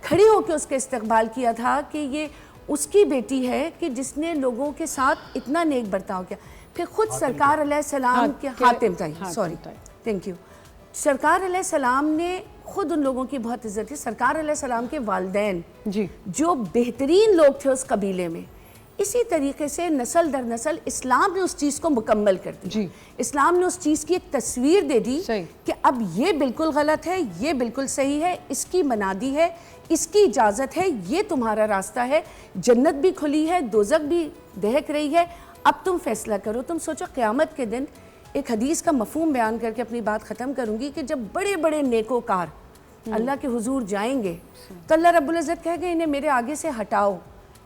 کھڑے ہو کے اس کے استقبال کیا تھا کہ یہ اس کی بیٹی ہے کہ جس نے لوگوں کے ساتھ اتنا نیک برتاؤ کیا. پھر خود سرکار علیہ السلام کے حاتم تھینک یو، سرکار علیہ السلام نے خود ان لوگوں کی بہت عزت کی. سرکار علیہ السلام کے والدین جو بہترین لوگ تھے اس قبیلے میں، اسی طریقے سے نسل در نسل اسلام نے اس چیز کو مکمل کر دی. اسلام نے اس چیز کی ایک تصویر دے دی کہ اب یہ بالکل غلط ہے، یہ بالکل صحیح ہے، اس کی منادی ہے، اس کی اجازت ہے، یہ تمہارا راستہ ہے. جنت بھی کھلی ہے، دوزخ بھی دہک رہی ہے، اب تم فیصلہ کرو. تم سوچو قیامت کے دن، ایک حدیث کا مفہوم بیان کر کے اپنی بات ختم کروں گی، کہ جب بڑے بڑے نیکوکار اللہ کے حضور جائیں گے تو اللہ رب العزت کہے گا انہیں میرے آگے سے ہٹاؤ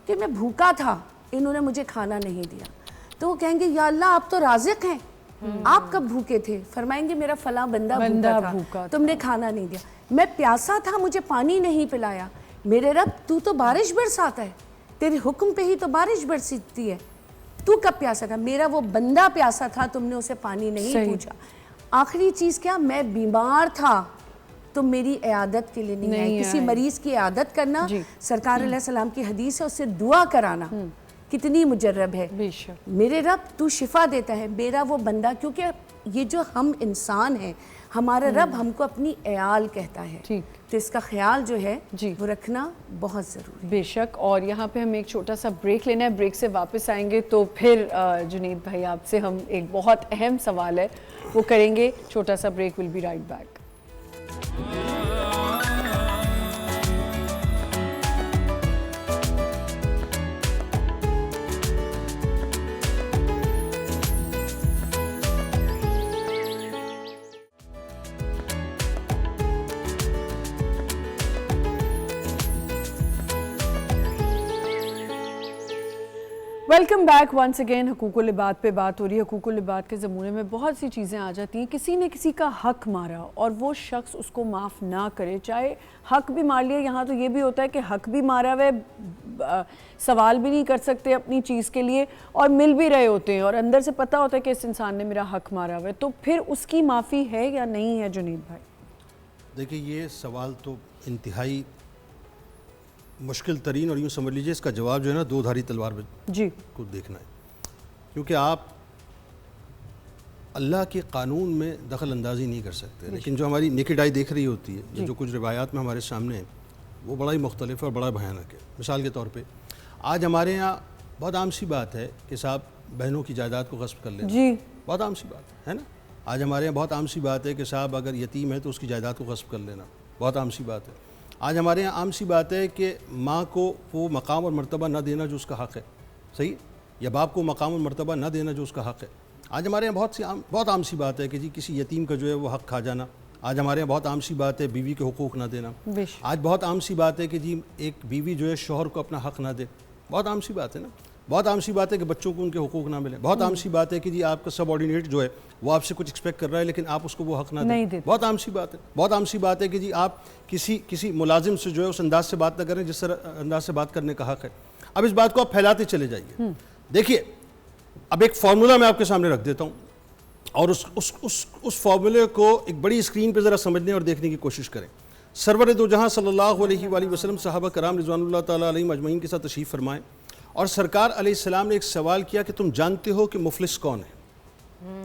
کہ میں بھوکا تھا، انہوں نے مجھے کھانا نہیں دیا. تو وہ کہیں گے یا اللہ آپ تو رازق ہیں، آپ کب بھوکے تھے؟ فرمائیں گے میرا فلاں بندہ بھوکا تھا، تم نے کھانا نہیں دیا. میں پیاسا تھا، مجھے پانی نہیں پلایا. میرے رب تو بارش برساتا ہے، تیرے حکم پہ ہی تو بارش برستی ہے، تو کب پیاسا تھا؟ میرا وہ بندہ پیاسا تھا، تم نے اسے پانی نہیں پوچھا. آخری چیز کیا؟ میں بیمار تھا، تم میری عیادت کے لیے نہیں آئے. کسی مریض کی عیادت کرنا، سرکار علیہ السلام کی حدیث ہے، اس سے دعا کرانا کتنی مجرب ہے. میرے رب تو شفا دیتا ہے، میرا وہ بندہ، کیونکہ یہ جو ہم انسان ہیں، ہمارا رب ہم کو اپنی عیال کہتا ہے، تو اس کا خیال جو ہے وہ رکھنا بہت ضروری ہے. بے شک. اور یہاں پہ ہمیں ایک چھوٹا سا بریک لینا ہے. بریک سے واپس آئیں گے تو پھر جنید بھائی آپ سے ہم ایک بہت اہم سوال ہے وہ کریں گے. چھوٹا سا break, will be right back. Welcome back once again. حقوق العباد پہ بات ہو رہی ہے. حقوق العباد کے زمانے میں بہت سی چیزیں آ جاتی ہیں. کسی نے کسی کا حق مارا اور وہ شخص اس کو معاف نہ کرے، چاہے حق بھی مار لیا. یہاں تو یہ بھی ہوتا ہے کہ حق بھی مارا ہوا ہے، سوال بھی نہیں کر سکتے اپنی چیز کے لیے، اور مل بھی رہے ہوتے ہیں اور اندر سے پتہ ہوتا ہے کہ اس انسان نے میرا حق مارا ہوا ہے. تو پھر اس کی معافی ہے یا نہیں ہے جنید بھائی؟ دیکھیں یہ سوال تو انتہائی مشکل ترین، اور یوں سمجھ لیجیے اس کا جواب جو ہے نا دو دھاری تلوار کو دیکھنا ہے. کیونکہ آپ اللہ کے قانون میں دخل اندازی نہیں کر سکتے، لیکن جو ہماری نیکڈ آئی دیکھ رہی ہوتی ہے، جو کچھ روایات میں ہمارے سامنے ہے، وہ بڑا ہی مختلف اور بڑا بھیانک ہے. مثال کے طور پہ آج ہمارے یہاں بہت عام سی بات ہے کہ صاحب بہنوں کی جائیداد کو غصب کر لیں، بہت عام سی بات ہے نا. آج ہمارے یہاں بہت عام سی بات ہے کہ صاحب اگر یتیم ہے تو اس کی جائیداد کو غصب کر لینا، بہت عام سی بات ہے۔ آج ہمارے یہاں عام سی بات ہے کہ ماں کو وہ مقام اور مرتبہ نہ دینا جو اس کا حق ہے، صحیح، یا باپ کو مقام اور مرتبہ نہ دینا جو اس کا حق ہے۔ آج ہمارے یہاں بہت عام سی بات ہے کہ جی کسی یتیم کا جو ہے وہ حق کھا جانا۔ آج ہمارے یہاں بہت عام سی بات ہے بیوی کے حقوق نہ دینا۔ آج بہت عام سی بات ہے کہ جی ایک بیوی جو ہے شوہر کو اپنا حق نہ دے، بہت عام سی بات ہے نا۔ بہت عام سی بات ہے کہ بچوں کو ان کے حقوق نہ ملے، بہت عام سی بات ہے کہ جی آپ کا سب آرڈینیٹ جو ہے وہ آپ سے کچھ ایکسپیکٹ کر رہا ہے لیکن آپ اس کو وہ حق نہ دیں، بہت عام سی بات ہے۔ بہت عام سی بات ہے کہ جی آپ کسی ملازم سے جو ہے اس انداز سے بات نہ کریں جس طرح انداز سے بات کرنے کا حق ہے۔ اب اس بات کو آپ پھیلاتے چلے جائیے۔ دیکھیے اب ایک فارمولا میں آپ کے سامنے رکھ دیتا ہوں اور اس فارمولے کو ایک بڑی اسکرین پہ ذرا سمجھنے اور دیکھنے کی کوشش کریں۔ سرور دو جہاں صلی اللہ علیہ وآلہ وسلم صحابہ کرام رضوان اللہ تعالیٰ علیہم اجمعین کے ساتھ تشریف فرمائیں اور سرکار علیہ السلام نے ایک سوال کیا کہ تم جانتے ہو کہ مفلس کون ہے؟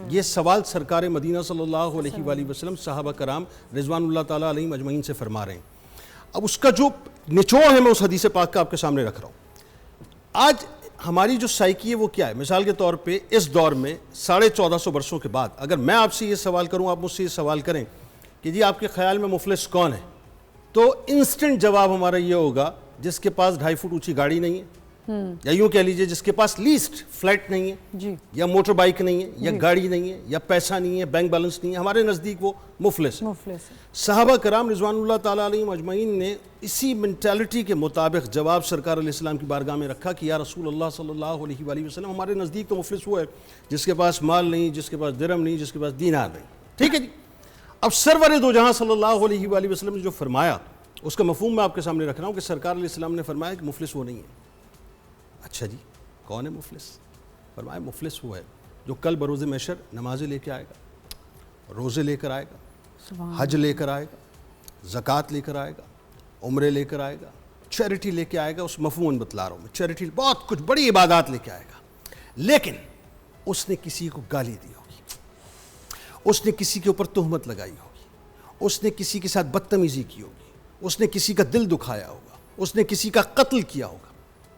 یہ سوال سرکار مدینہ صلی اللہ علیہ وآلہ وسلم صحابہ کرام رضوان اللہ تعالیٰ علیہم اجمعین سے فرما رہے ہیں۔ اب اس کا جو نچوڑ ہے میں اس حدیث پاک کا آپ کے سامنے رکھ رہا ہوں۔ آج ہماری جو سائیکی ہے وہ کیا ہے؟ مثال کے طور پہ اس دور میں 1450 برسوں کے بعد اگر میں آپ سے یہ سوال کروں، آپ مجھ سے یہ سوال کریں کہ جی آپ کے خیال میں مفلس کون ہے، تو انسٹنٹ جواب ہمارا یہ ہوگا جس کے پاس 2.5 فٹ اونچی گاڑی نہیں ہے، یا یوں کہہ لیجئے جس کے پاس لیسٹ فلیٹ نہیں ہے، یا موٹر بائک نہیں ہے، یا گاڑی نہیں ہے، یا پیسہ نہیں ہے، بینک بیلنس نہیں ہے، ہمارے نزدیک وہ مفلس ہے۔ صحابہ کرام رضوان اللہ تعالیٰ علیہم اجمعین نے اسی منٹیلٹی کے مطابق جواب سرکار علیہ السلام کی بارگاہ میں رکھا کہ یا رسول اللہ صلی اللہ علیہ وآلہ وسلم ہمارے نزدیک تو مفلس وہ ہے جس کے پاس مال نہیں، جس کے پاس درہم نہیں، جس کے پاس دینار نہیں، ٹھیک ہے جی۔ اب سرور دو جہاں صلی اللہ علیہ وآلہ وسلم نے جو فرمایا اس کا مفہوم میں آپ کے سامنے رکھ رہا ہوں کہ سرکار علیہ السلام نے فرمایا کہ مفلس وہ نہیں ہے۔ اچھا جی کون ہے مفلس؟ فرمایا مفلس وہ ہے جو کل بروز محشر نمازیں لے کے آئے گا، روزے لے کر آئے گا، حج لے کر آئے گا، زکوٰۃ لے کر آئے گا، عمرے لے کر آئے گا، چیریٹی لے کے آئے گا، اس مفہوم بتلا رہا ہوں میں، چیریٹی بہت کچھ بڑی عبادات لے کے آئے گا، لیکن اس نے کسی کو گالی دی ہوگی، اس نے کسی کے اوپر تہمت لگائی ہوگی، اس نے کسی کے ساتھ بدتمیزی کی ہوگی، اس نے کسی کا دل دکھایا ہوگا، اس نے کسی کا قتل کیا ہوگا۔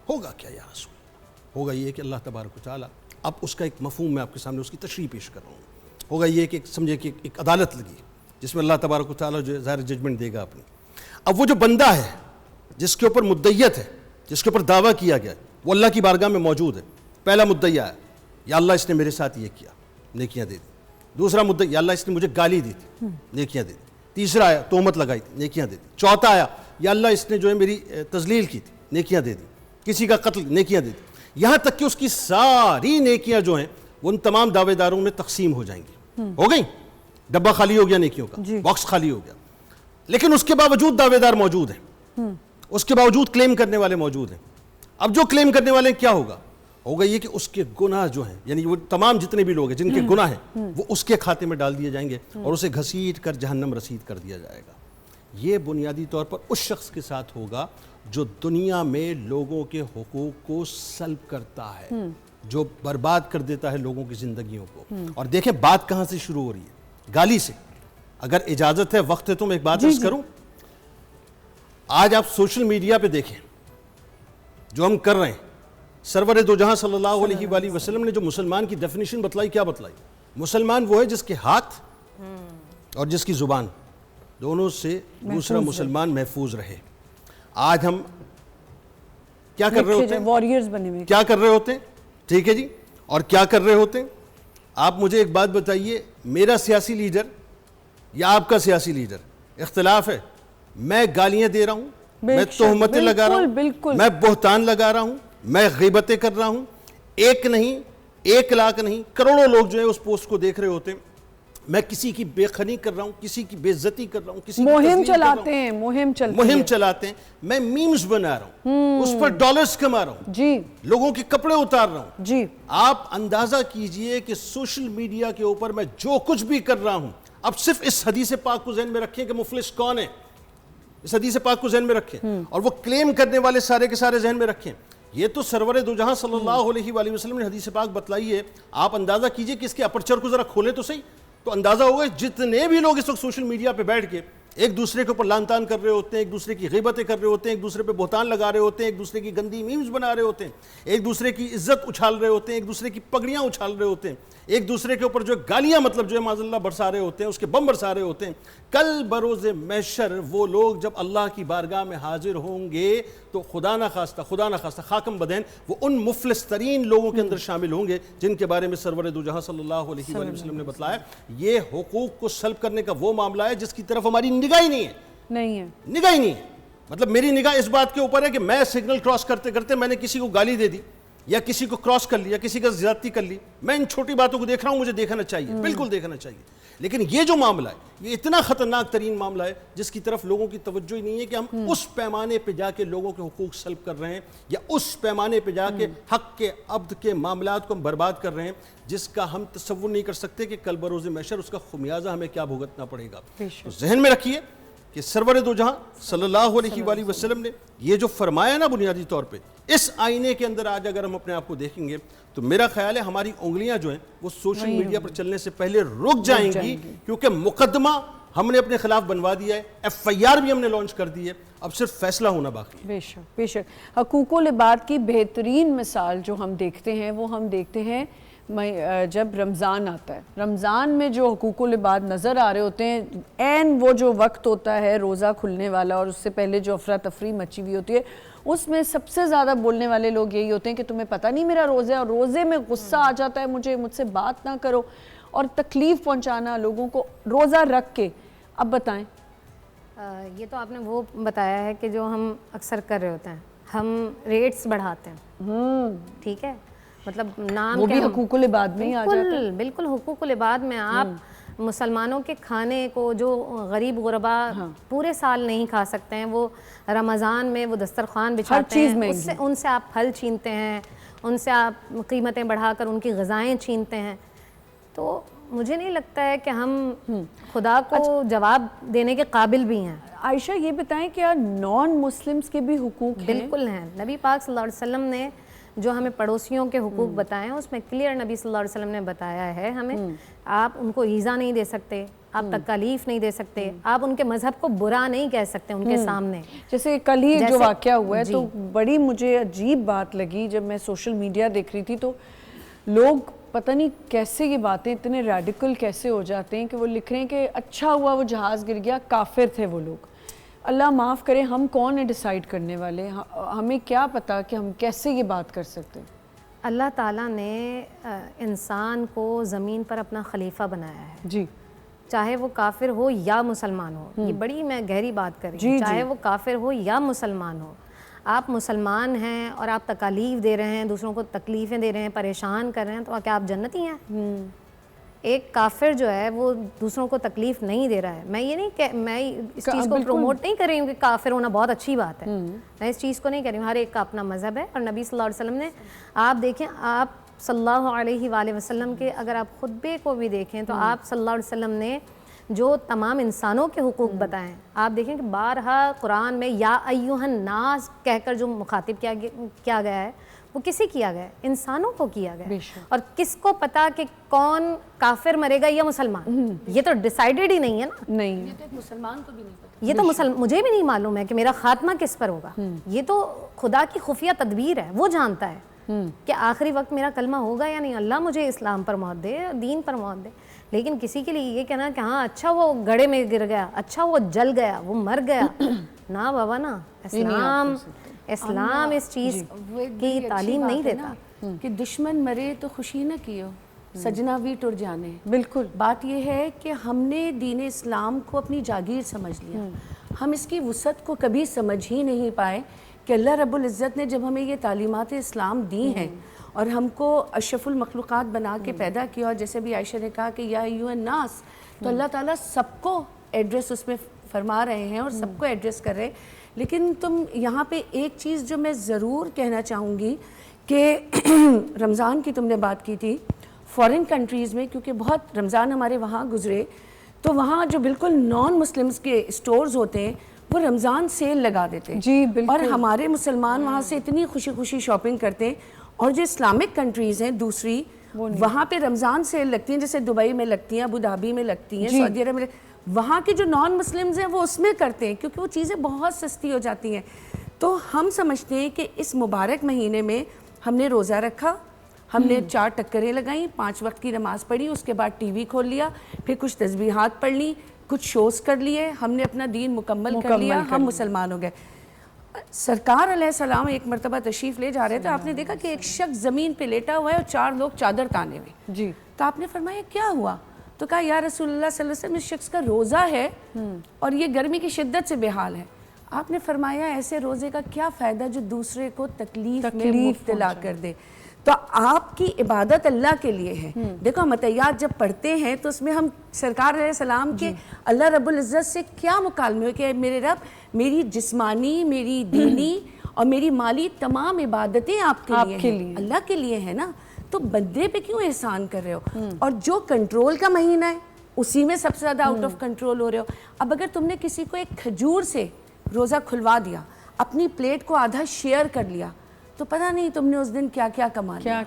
ہوگا کیا یا رسول؟ ہوگا یہ کہ اللہ تبارک و تعالیٰ، اب اس کا ایک مفہوم میں آپ کے سامنے اس کی تشریح پیش کر رہا ہوں، ہوگا یہ کہ سمجھے کہ ایک عدالت لگی جس میں اللہ تبارک و تعالیٰ جو ہے ظاہر ججمنٹ دے گا اپنی۔ اب وہ جو بندہ ہے جس کے اوپر مدعیت ہے، جس کے اوپر دعویٰ کیا گیا ہے، وہ اللہ کی بارگاہ میں موجود ہے۔ پہلا مدعی ہے یا اللہ اس نے میرے ساتھ یہ کیا، نیکیاں دے دی۔ دوسرا مدعی یا اللہ اس نے مجھے گالی دی تھی، نیکیاں دے دی۔ تیسرا آیا تہمت لگائی تھی، نیکیاں دے دی۔ چوتھا آیا یا اللہ اس نے جو ہے میری تذلیل کی تھی، نیکیاں دے دی۔ کسی کا قتل، نیکیاں دے دی۔ یہاں تک کہ اس کی ساری نیکیاں جو ہیں وہ ان تمام دعوے داروں میں تقسیم ہو جائیں گی، ہو گئیں، ڈبہ خالی ہو گیا نیکیوں کا، باکس خالی ہو گیا، لیکن اس کے باوجود دعوے دار موجود ہیں، اس کے باوجود کلیم کرنے والے موجود ہیں۔ اب جو کلیم کرنے والے کیا ہوگا؟ ہوگا یہ کہ اس کے گناہ جو ہیں، یعنی وہ تمام جتنے بھی لوگ ہیں جن کے گناہ ہیں وہ اس کے کھاتے میں ڈال دیے جائیں گے اور اسے گھسیٹ کر جہنم رسید کر دیا جائے گا۔ یہ بنیادی طور پر اس شخص کے ساتھ ہوگا جو دنیا میں لوگوں کے حقوق کو سلب کرتا ہے، جو برباد کر دیتا ہے لوگوں کی زندگیوں کو۔ اور دیکھیں بات کہاں سے شروع ہو رہی ہے؟ گالی سے۔ اگر اجازت ہے، وقت ہے تو میں ایک بات عرض کروں۔ آج آپ سوشل میڈیا پہ دیکھیں جو ہم کر رہے ہیں، سرور دو جہاں صلی اللہ علیہ وآلہ وسلم نے جو مسلمان کی ڈیفینیشن بتلائی، کیا بتلائی؟ مسلمان وہ ہے جس کے ہاتھ اور جس کی زبان دونوں سے دوسرا مسلمان محفوظ رہے۔ آج ہم کیا کر رہے ہوتے ہیں؟ وارئرز بنے ہوئے کیا کر رہے ہوتے ہیں؟ ٹھیک ہے جی، اور کیا کر رہے ہوتے ہیں؟ آپ مجھے ایک بات بتائیے، میرا سیاسی لیڈر یا آپ کا سیاسی لیڈر اختلاف ہے، میں گالیاں دے رہا ہوں، میں تہمتیں لگا رہا ہوں، میں بہتان لگا رہا ہوں، میں غیبتیں کر رہا ہوں، ایک نہیں، 1 لاکھ نہیں، کروڑوں لوگ جو ہے اس پوسٹ کو دیکھ رہے ہوتے ہیں، میں کسی کی بے خنی کر رہا ہوں، کسی کی بے عزتی کر رہا ہوں، کسی کی مہم چلاتے ہیں، مہم چلاتے ہیں، میں میمز بنا رہا ہوں، اس پر ڈالرز کما رہا ہوں، جی لوگوں کے کپڑے اتار رہا ہوں۔ جی آپ اندازہ کیجئے کہ سوشل میڈیا کے اوپر میں جو کچھ بھی کر رہا ہوں، اب صرف اس حدیث پاک کو ذہن میں رکھیں کہ مفلس کون ہے، اس حدیث پاک کو ذہن میں رکھیں، اور وہ کلیم کرنے والے سارے کے سارے ذہن میں رکھیں۔ یہ تو سرور دو جہاں صلی اللہ علیہ وآلہ وسلم نے حدیث پاک بتلائی ہے۔ آپ اندازہ کیجئے کہ اس کے اپرچر کو ذرا کھولیں تو صحیح، تو اندازہ ہوگا جتنے بھی لوگ اس وقت سوشل میڈیا پہ بیٹھ کے ایک دوسرے کے اوپر لان تان کر رہے ہوتے ہیں, ایک دوسرے کی غیبتیں کر رہے ہوتے ہیں, ایک دوسرے پہ بہتان لگا رہے ہوتے ہیں, ایک دوسرے کی گندی میمز بنا رہے ہوتے ہیں, ایک دوسرے کی عزت اچھال رہے ہوتے ہیں, ایک دوسرے کی پگڑیاں اچھال رہے ہوتے ہیں, ایک دوسرے کے اوپر جو گالیاں مطلب جو ہے معاذ اللہ برسا رہے ہوتے ہیں, اس کے بم برسا رہے ہوتے ہیں. کل بروز محشر وہ لوگ جب اللہ کی بارگاہ میں حاضر ہوں گے تو خدا نہ خواستہ خاکم بدین وہ ان مفلس ترین لوگوں کے اندر شامل ہوں گے جن کے بارے میں سرور دو جہاں صلی اللہ علیہ وآلہ وسلم نے بتلایا. یہ حقوق کو سلب کرنے کا وہ معاملہ ہے جس کی طرف ہماری نگاہ ہی نہیں ہے. نگاہ ہی نہیں ہے. مطلب میری نگاہ اس بات کے اوپر ہے کہ میں سگنل کراس کرتے کرتے میں نے کسی کو گالی دے دی یا کسی کو کراس کر لیا, کسی کا زیادتی کر لی, میں ان چھوٹی باتوں کو دیکھ رہا ہوں, مجھے دیکھنا چاہیے, بالکل دیکھنا چاہیے. لیکن یہ جو معاملہ ہے یہ اتنا خطرناک ترین معاملہ ہے جس کی طرف لوگوں کی توجہ ہی نہیں ہے کہ ہم اس پیمانے پہ جا کے لوگوں کے حقوق سلب کر رہے ہیں یا اس پیمانے پہ جا کے حق کے عبد کے معاملات کو ہم برباد کر رہے ہیں جس کا ہم تصور نہیں کر سکتے کہ کل بروز محشر اس کا خمیازہ ہمیں کیا بھگتنا پڑے گا. تو ذہن میں رکھیے کہ سرور دو جہاں صلی اللہ علیہ وآلہ وسلم نے یہ جو فرمایا نا بنیادی طور پہ, اس آئینے کے اندر آج اگر ہم اپنے آپ کو دیکھیں گے تو میرا خیال ہے ہماری انگلیاں جو ہیں وہ سوشل میڈیا پر چلنے سے پہلے رک جائیں گی, کیونکہ مقدمہ ہم نے اپنے خلاف بنوا دیا ہے, FIR بھی ہم نے لانچ کر دی ہے, اب صرف فیصلہ ہونا باقی ہے. بے شک بے شک. حقوق العباد کی بہترین مثال جو ہم دیکھتے ہیں وہ ہم دیکھتے ہیں جب رمضان آتا ہے. رمضان میں جو حقوق العباد نظر آ رہے ہوتے ہیں, عین وہ جو وقت ہوتا ہے روزہ کھلنے والا اور اس سے پہلے جو افراتفری مچی ہوئی ہوتی ہے, اس میں سب سے زیادہ بولنے والے لوگ یہی ہوتے ہیں کہ تمہیں پتہ نہیں میرا روزہ ہے, اور روزے میں غصہ آ جاتا ہے مجھ سے بات نہ کرو, اور تکلیف پہنچانا لوگوں کو روزہ رکھ کے. اب بتائیں. یہ تو آپ نے وہ بتایا ہے کہ جو ہم اکثر کر رہے ہوتے ہیں, ہم ریٹس بڑھاتے ہیں, ٹھیک ہے, مطلب نام وہ بھی حقوق العباد میں ہی آ جاتا ہے. بالکل حقوق العباد میں آپ مسلمانوں کے کھانے کو جو غریب غربا پورے سال نہیں کھا سکتے ہیں, وہ رمضان میں وہ دسترخوان بچھاتے ہیں, ان سے آپ پھل چھینتے ہیں, ان سے آپ قیمتیں بڑھا کر ان کی غذائیں چھینتے ہیں. تو مجھے نہیں لگتا ہے کہ ہم خدا کو جواب دینے کے قابل بھی ہیں. عائشہ یہ بتائیں کہ نان مسلمز کے بھی حقوق ہیں؟ بالکل ہیں. نبی پاک صلی اللہ علیہ وسلم نے جو ہمیں پڑوسیوں کے حقوق بتائے ہیں اس میں کلیئر نبی صلی اللہ علیہ وسلم نے بتایا ہے ہمیں, آپ ان کو ایذا نہیں دے سکتے, آپ تکالیف نہیں دے سکتے, آپ ان کے مذہب کو برا نہیں کہہ سکتے ان کے سامنے. جیسے کل ہی جو واقعہ ہوا ہے تو بڑی مجھے عجیب بات لگی جب میں سوشل میڈیا دیکھ رہی تھی, تو لوگ پتہ نہیں کیسے یہ باتیں اتنے ریڈیکل کیسے ہو جاتے ہیں کہ وہ لکھ رہے ہیں کہ اچھا ہوا وہ جہاز گر گیا, کافر تھے وہ لوگ. اللہ معاف کرے, ہم کون ہیں ڈیسائیڈ کرنے والے, ہمیں کیا پتا کہ ہم کیسے یہ بات کر سکتے ہیں. اللہ تعالیٰ نے انسان کو زمین پر اپنا خلیفہ بنایا ہے, جی, چاہے وہ کافر ہو یا مسلمان ہو. یہ بڑی میں گہری بات کر رہی ہوں, چاہے وہ کافر ہو یا مسلمان ہو. آپ مسلمان ہیں اور آپ تکالیف دے رہے ہیں, دوسروں کو تکلیفیں دے رہے ہیں, پریشان کر رہے ہیں, تو کیا آپ جنتی ہیں؟ ایک کافر جو ہے وہ دوسروں کو تکلیف نہیں دے رہا ہے. میں یہ نہیں کہ میں اس چیز کو پروموٹ نہیں کر رہی ہوں کہ کافر ہونا بہت اچھی بات ہے, میں اس چیز کو نہیں کر رہی ہوں. ہر ایک کا اپنا مذہب ہے, اور نبی صلی اللہ علیہ وسلم نے, آپ دیکھیں, آپ صلی اللہ علیہ وآلہ وسلم کے اگر آپ خطبے کو بھی دیکھیں تو آپ صلی اللہ علیہ وسلم نے جو تمام انسانوں کے حقوق بتائیں, آپ دیکھیں کہ بارہا قرآن میں یا ایھا الناس کہہ کر جو مخاطب کیا گیا ہے وہ کسے کیا گیا ہے؟ انسانوں کو کیا گیا. اور کس کو پتا کہ کون کافر مرے گا یا مسلمان؟ یہ تو ڈیسائیڈڈ ہی نہیں ہے نا. نہیں, یہ تو ایک مسلمان کو بھی نہیں پتا. یہ تو مجھے بھی نہیں معلوم ہے کہ میرا خاتمہ کس پر ہوگا. یہ تو خدا کی خفیہ تدبیر ہے, وہ جانتا ہے کہ آخری وقت میرا کلمہ ہوگا یا نہیں. اللہ مجھے اسلام پر موت دے, دین پر موت دے. لیکن کسی کے لیے یہ کہنا کہ ہاں اچھا وہ گڑھے میں گر گیا, اچھا وہ جل گیا, وہ مر گیا, نہ بابا نا. اسلام اس چیز کی تعلیم نہیں دیتا کہ دشمن مرے تو خوشی نہ کیو, سجنا بھی ٹر جانے. بالکل. بات یہ ہے کہ ہم نے دین اسلام کو اپنی جاگیر سمجھ لیا, ہم اس کی وسعت کو کبھی سمجھ ہی نہیں پائے کہ اللہ رب العزت نے جب ہمیں یہ تعلیمات اسلام دی ہیں اور ہم کو اشرف المخلوقات بنا کے پیدا کیا, اور جیسے بھی عائشہ نے کہا کہ یا ایھا الناس, تو اللہ تعالیٰ سب کو ایڈریس اس میں فرما رہے ہیں اور سب کو ایڈریس کر رہے ہیں. لیکن تم یہاں پہ ایک چیز جو میں ضرور کہنا چاہوں گی کہ رمضان کی تم نے بات کی تھی, فورن کنٹریز میں کیونکہ بہت رمضان ہمارے وہاں گزرے, تو وہاں جو بالکل نان مسلمز کے اسٹورز ہوتے ہیں وہ رمضان سیل لگا دیتے ہیں. جی بالکل. اور ہمارے مسلمان وہاں سے اتنی خوشی خوشی شاپنگ کرتے ہیں. اور جو اسلامک کنٹریز ہیں دوسری, وہاں پہ رمضان سیل لگتی ہیں, جیسے دبئی میں لگتی ہیں, ابو دھابی میں لگتی ہیں, سعودی عرب میں, وہاں کے جو نان مسلمز ہیں وہ اس میں کرتے ہیں کیونکہ وہ چیزیں بہت سستی ہو جاتی ہیں. تو ہم سمجھتے ہیں کہ اس مبارک مہینے میں ہم نے روزہ رکھا, ہم نے 4 ٹکریں لگائیں, 5 وقت کی نماز پڑھی, اس کے بعد ٹی وی کھول لیا, پھر کچھ تسبیحات پڑھ لی, کچھ شوز کر لیے, ہم نے اپنا دین مکمل کر لیا, ہم مسلمان ہو گئے. سرکار علیہ السلام ایک مرتبہ تشریف لے جا رہے تھے, آپ نے دیکھا کہ ایک شخص زمین پہ لیٹا ہوا ہے اور 4 لوگ چادر تانے ہوئے. جی. تو آپ نے فرمایا کیا ہوا؟ تو کہا یا رسول اللہ صلی اللہ علیہ وسلم اس شخص کا روزہ ہے اور یہ گرمی کی شدت سے بے حال ہے. آپ نے فرمایا ایسے روزے کا کیا فائدہ جو دوسرے کو تکلیف میں مبتلا کر دے. تو آپ کی عبادت اللہ کے لیے ہے. دیکھو ہم عطیات جب پڑھتے ہیں تو اس میں ہم سرکار علیہ السلام کے اللہ رب العزت سے کیا مکالمے ہو کہ میرے رب میری جسمانی, میری دینی اور میری مالی تمام عبادتیں آپ کے لیے ہیں, اللہ کے لیے ہے نا. تو بندے پہ کیوں احسان کر رہے ہو؟ اور جو کنٹرول کا مہینہ ہے اسی میں سب سے زیادہ آؤٹ آف کنٹرول ہو رہے ہو. اب اگر تم نے کسی کو ایک کھجور سے روزہ کھلوا دیا, اپنی پلیٹ کو آدھا شیئر کر لیا, تو پتہ نہیں تم نے اس دن کیا کیا کما لیا.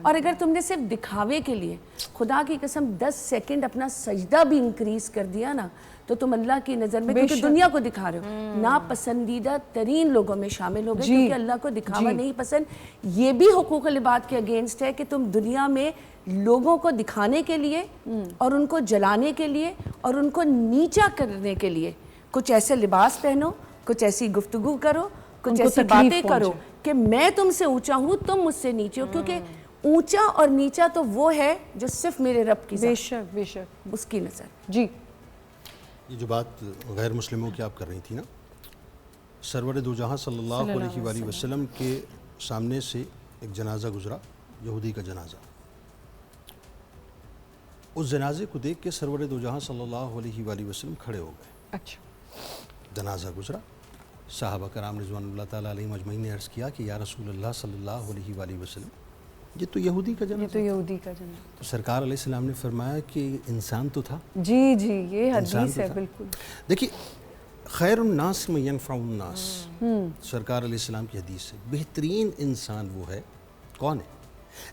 اور اگر تم نے صرف دکھاوے کے لیے خدا کی قسم 10 سیکنڈ اپنا سجدہ بھی انکریز کر دیا نا, تو تم اللہ کی نظر میں کیونکہ دنیا کو دکھا رہے ہو, ناپسندیدہ ترین لوگوں میں شامل ہو گئے کیونکہ اللہ کو دکھاوا نہیں پسند. یہ بھی حقوق العباد کے اگینسٹ ہے کہ تم دنیا میں لوگوں کو دکھانے کے لیے اور ان کو جلانے کے لیے اور ان کو نیچا کرنے کے لیے کچھ ایسے لباس پہنو, کچھ ایسی گفتگو کرو, کچھ ایسی باتیں کرو کہ میں تم سے اونچا ہوں, تم مجھ سے نیچے ہو. کیونکہ اونچا اور نیچا تو وہ ہے جو صرف میرے رب کی ذات, بے شک اس کی نظر. جی. یہ جو بات غیر مسلموں کی آپ کر رہی تھی نا, سرور دو جہاں صلی اللہ علیہ وآلہ وسلم کے سامنے سے ایک جنازہ گزرا, یہودی کا جنازہ. اس جنازے کو دیکھ کے سرور دو جہاں صلی اللہ علیہ وآلہ وسلم کھڑے ہو گئے. اچھا. جنازہ گزرا, صحابہ کرام رضوان اللہ تعالیٰ علیہ مجمعین نے عرض کیا کہ یا رسول اللہ صلی اللہ علیہ وآلہ وسلم یہ تو یہودی کا جنازہ. تو سرکار علیہ السلام نے فرمایا کہ انسان تو تھا. جی, یہ حدیث ہے بالکل. دیکھیے خیر الناس من ینفع الناس, سرکار علیہ السلام کی حدیث ہے, بہترین انسان وہ ہے کون ہے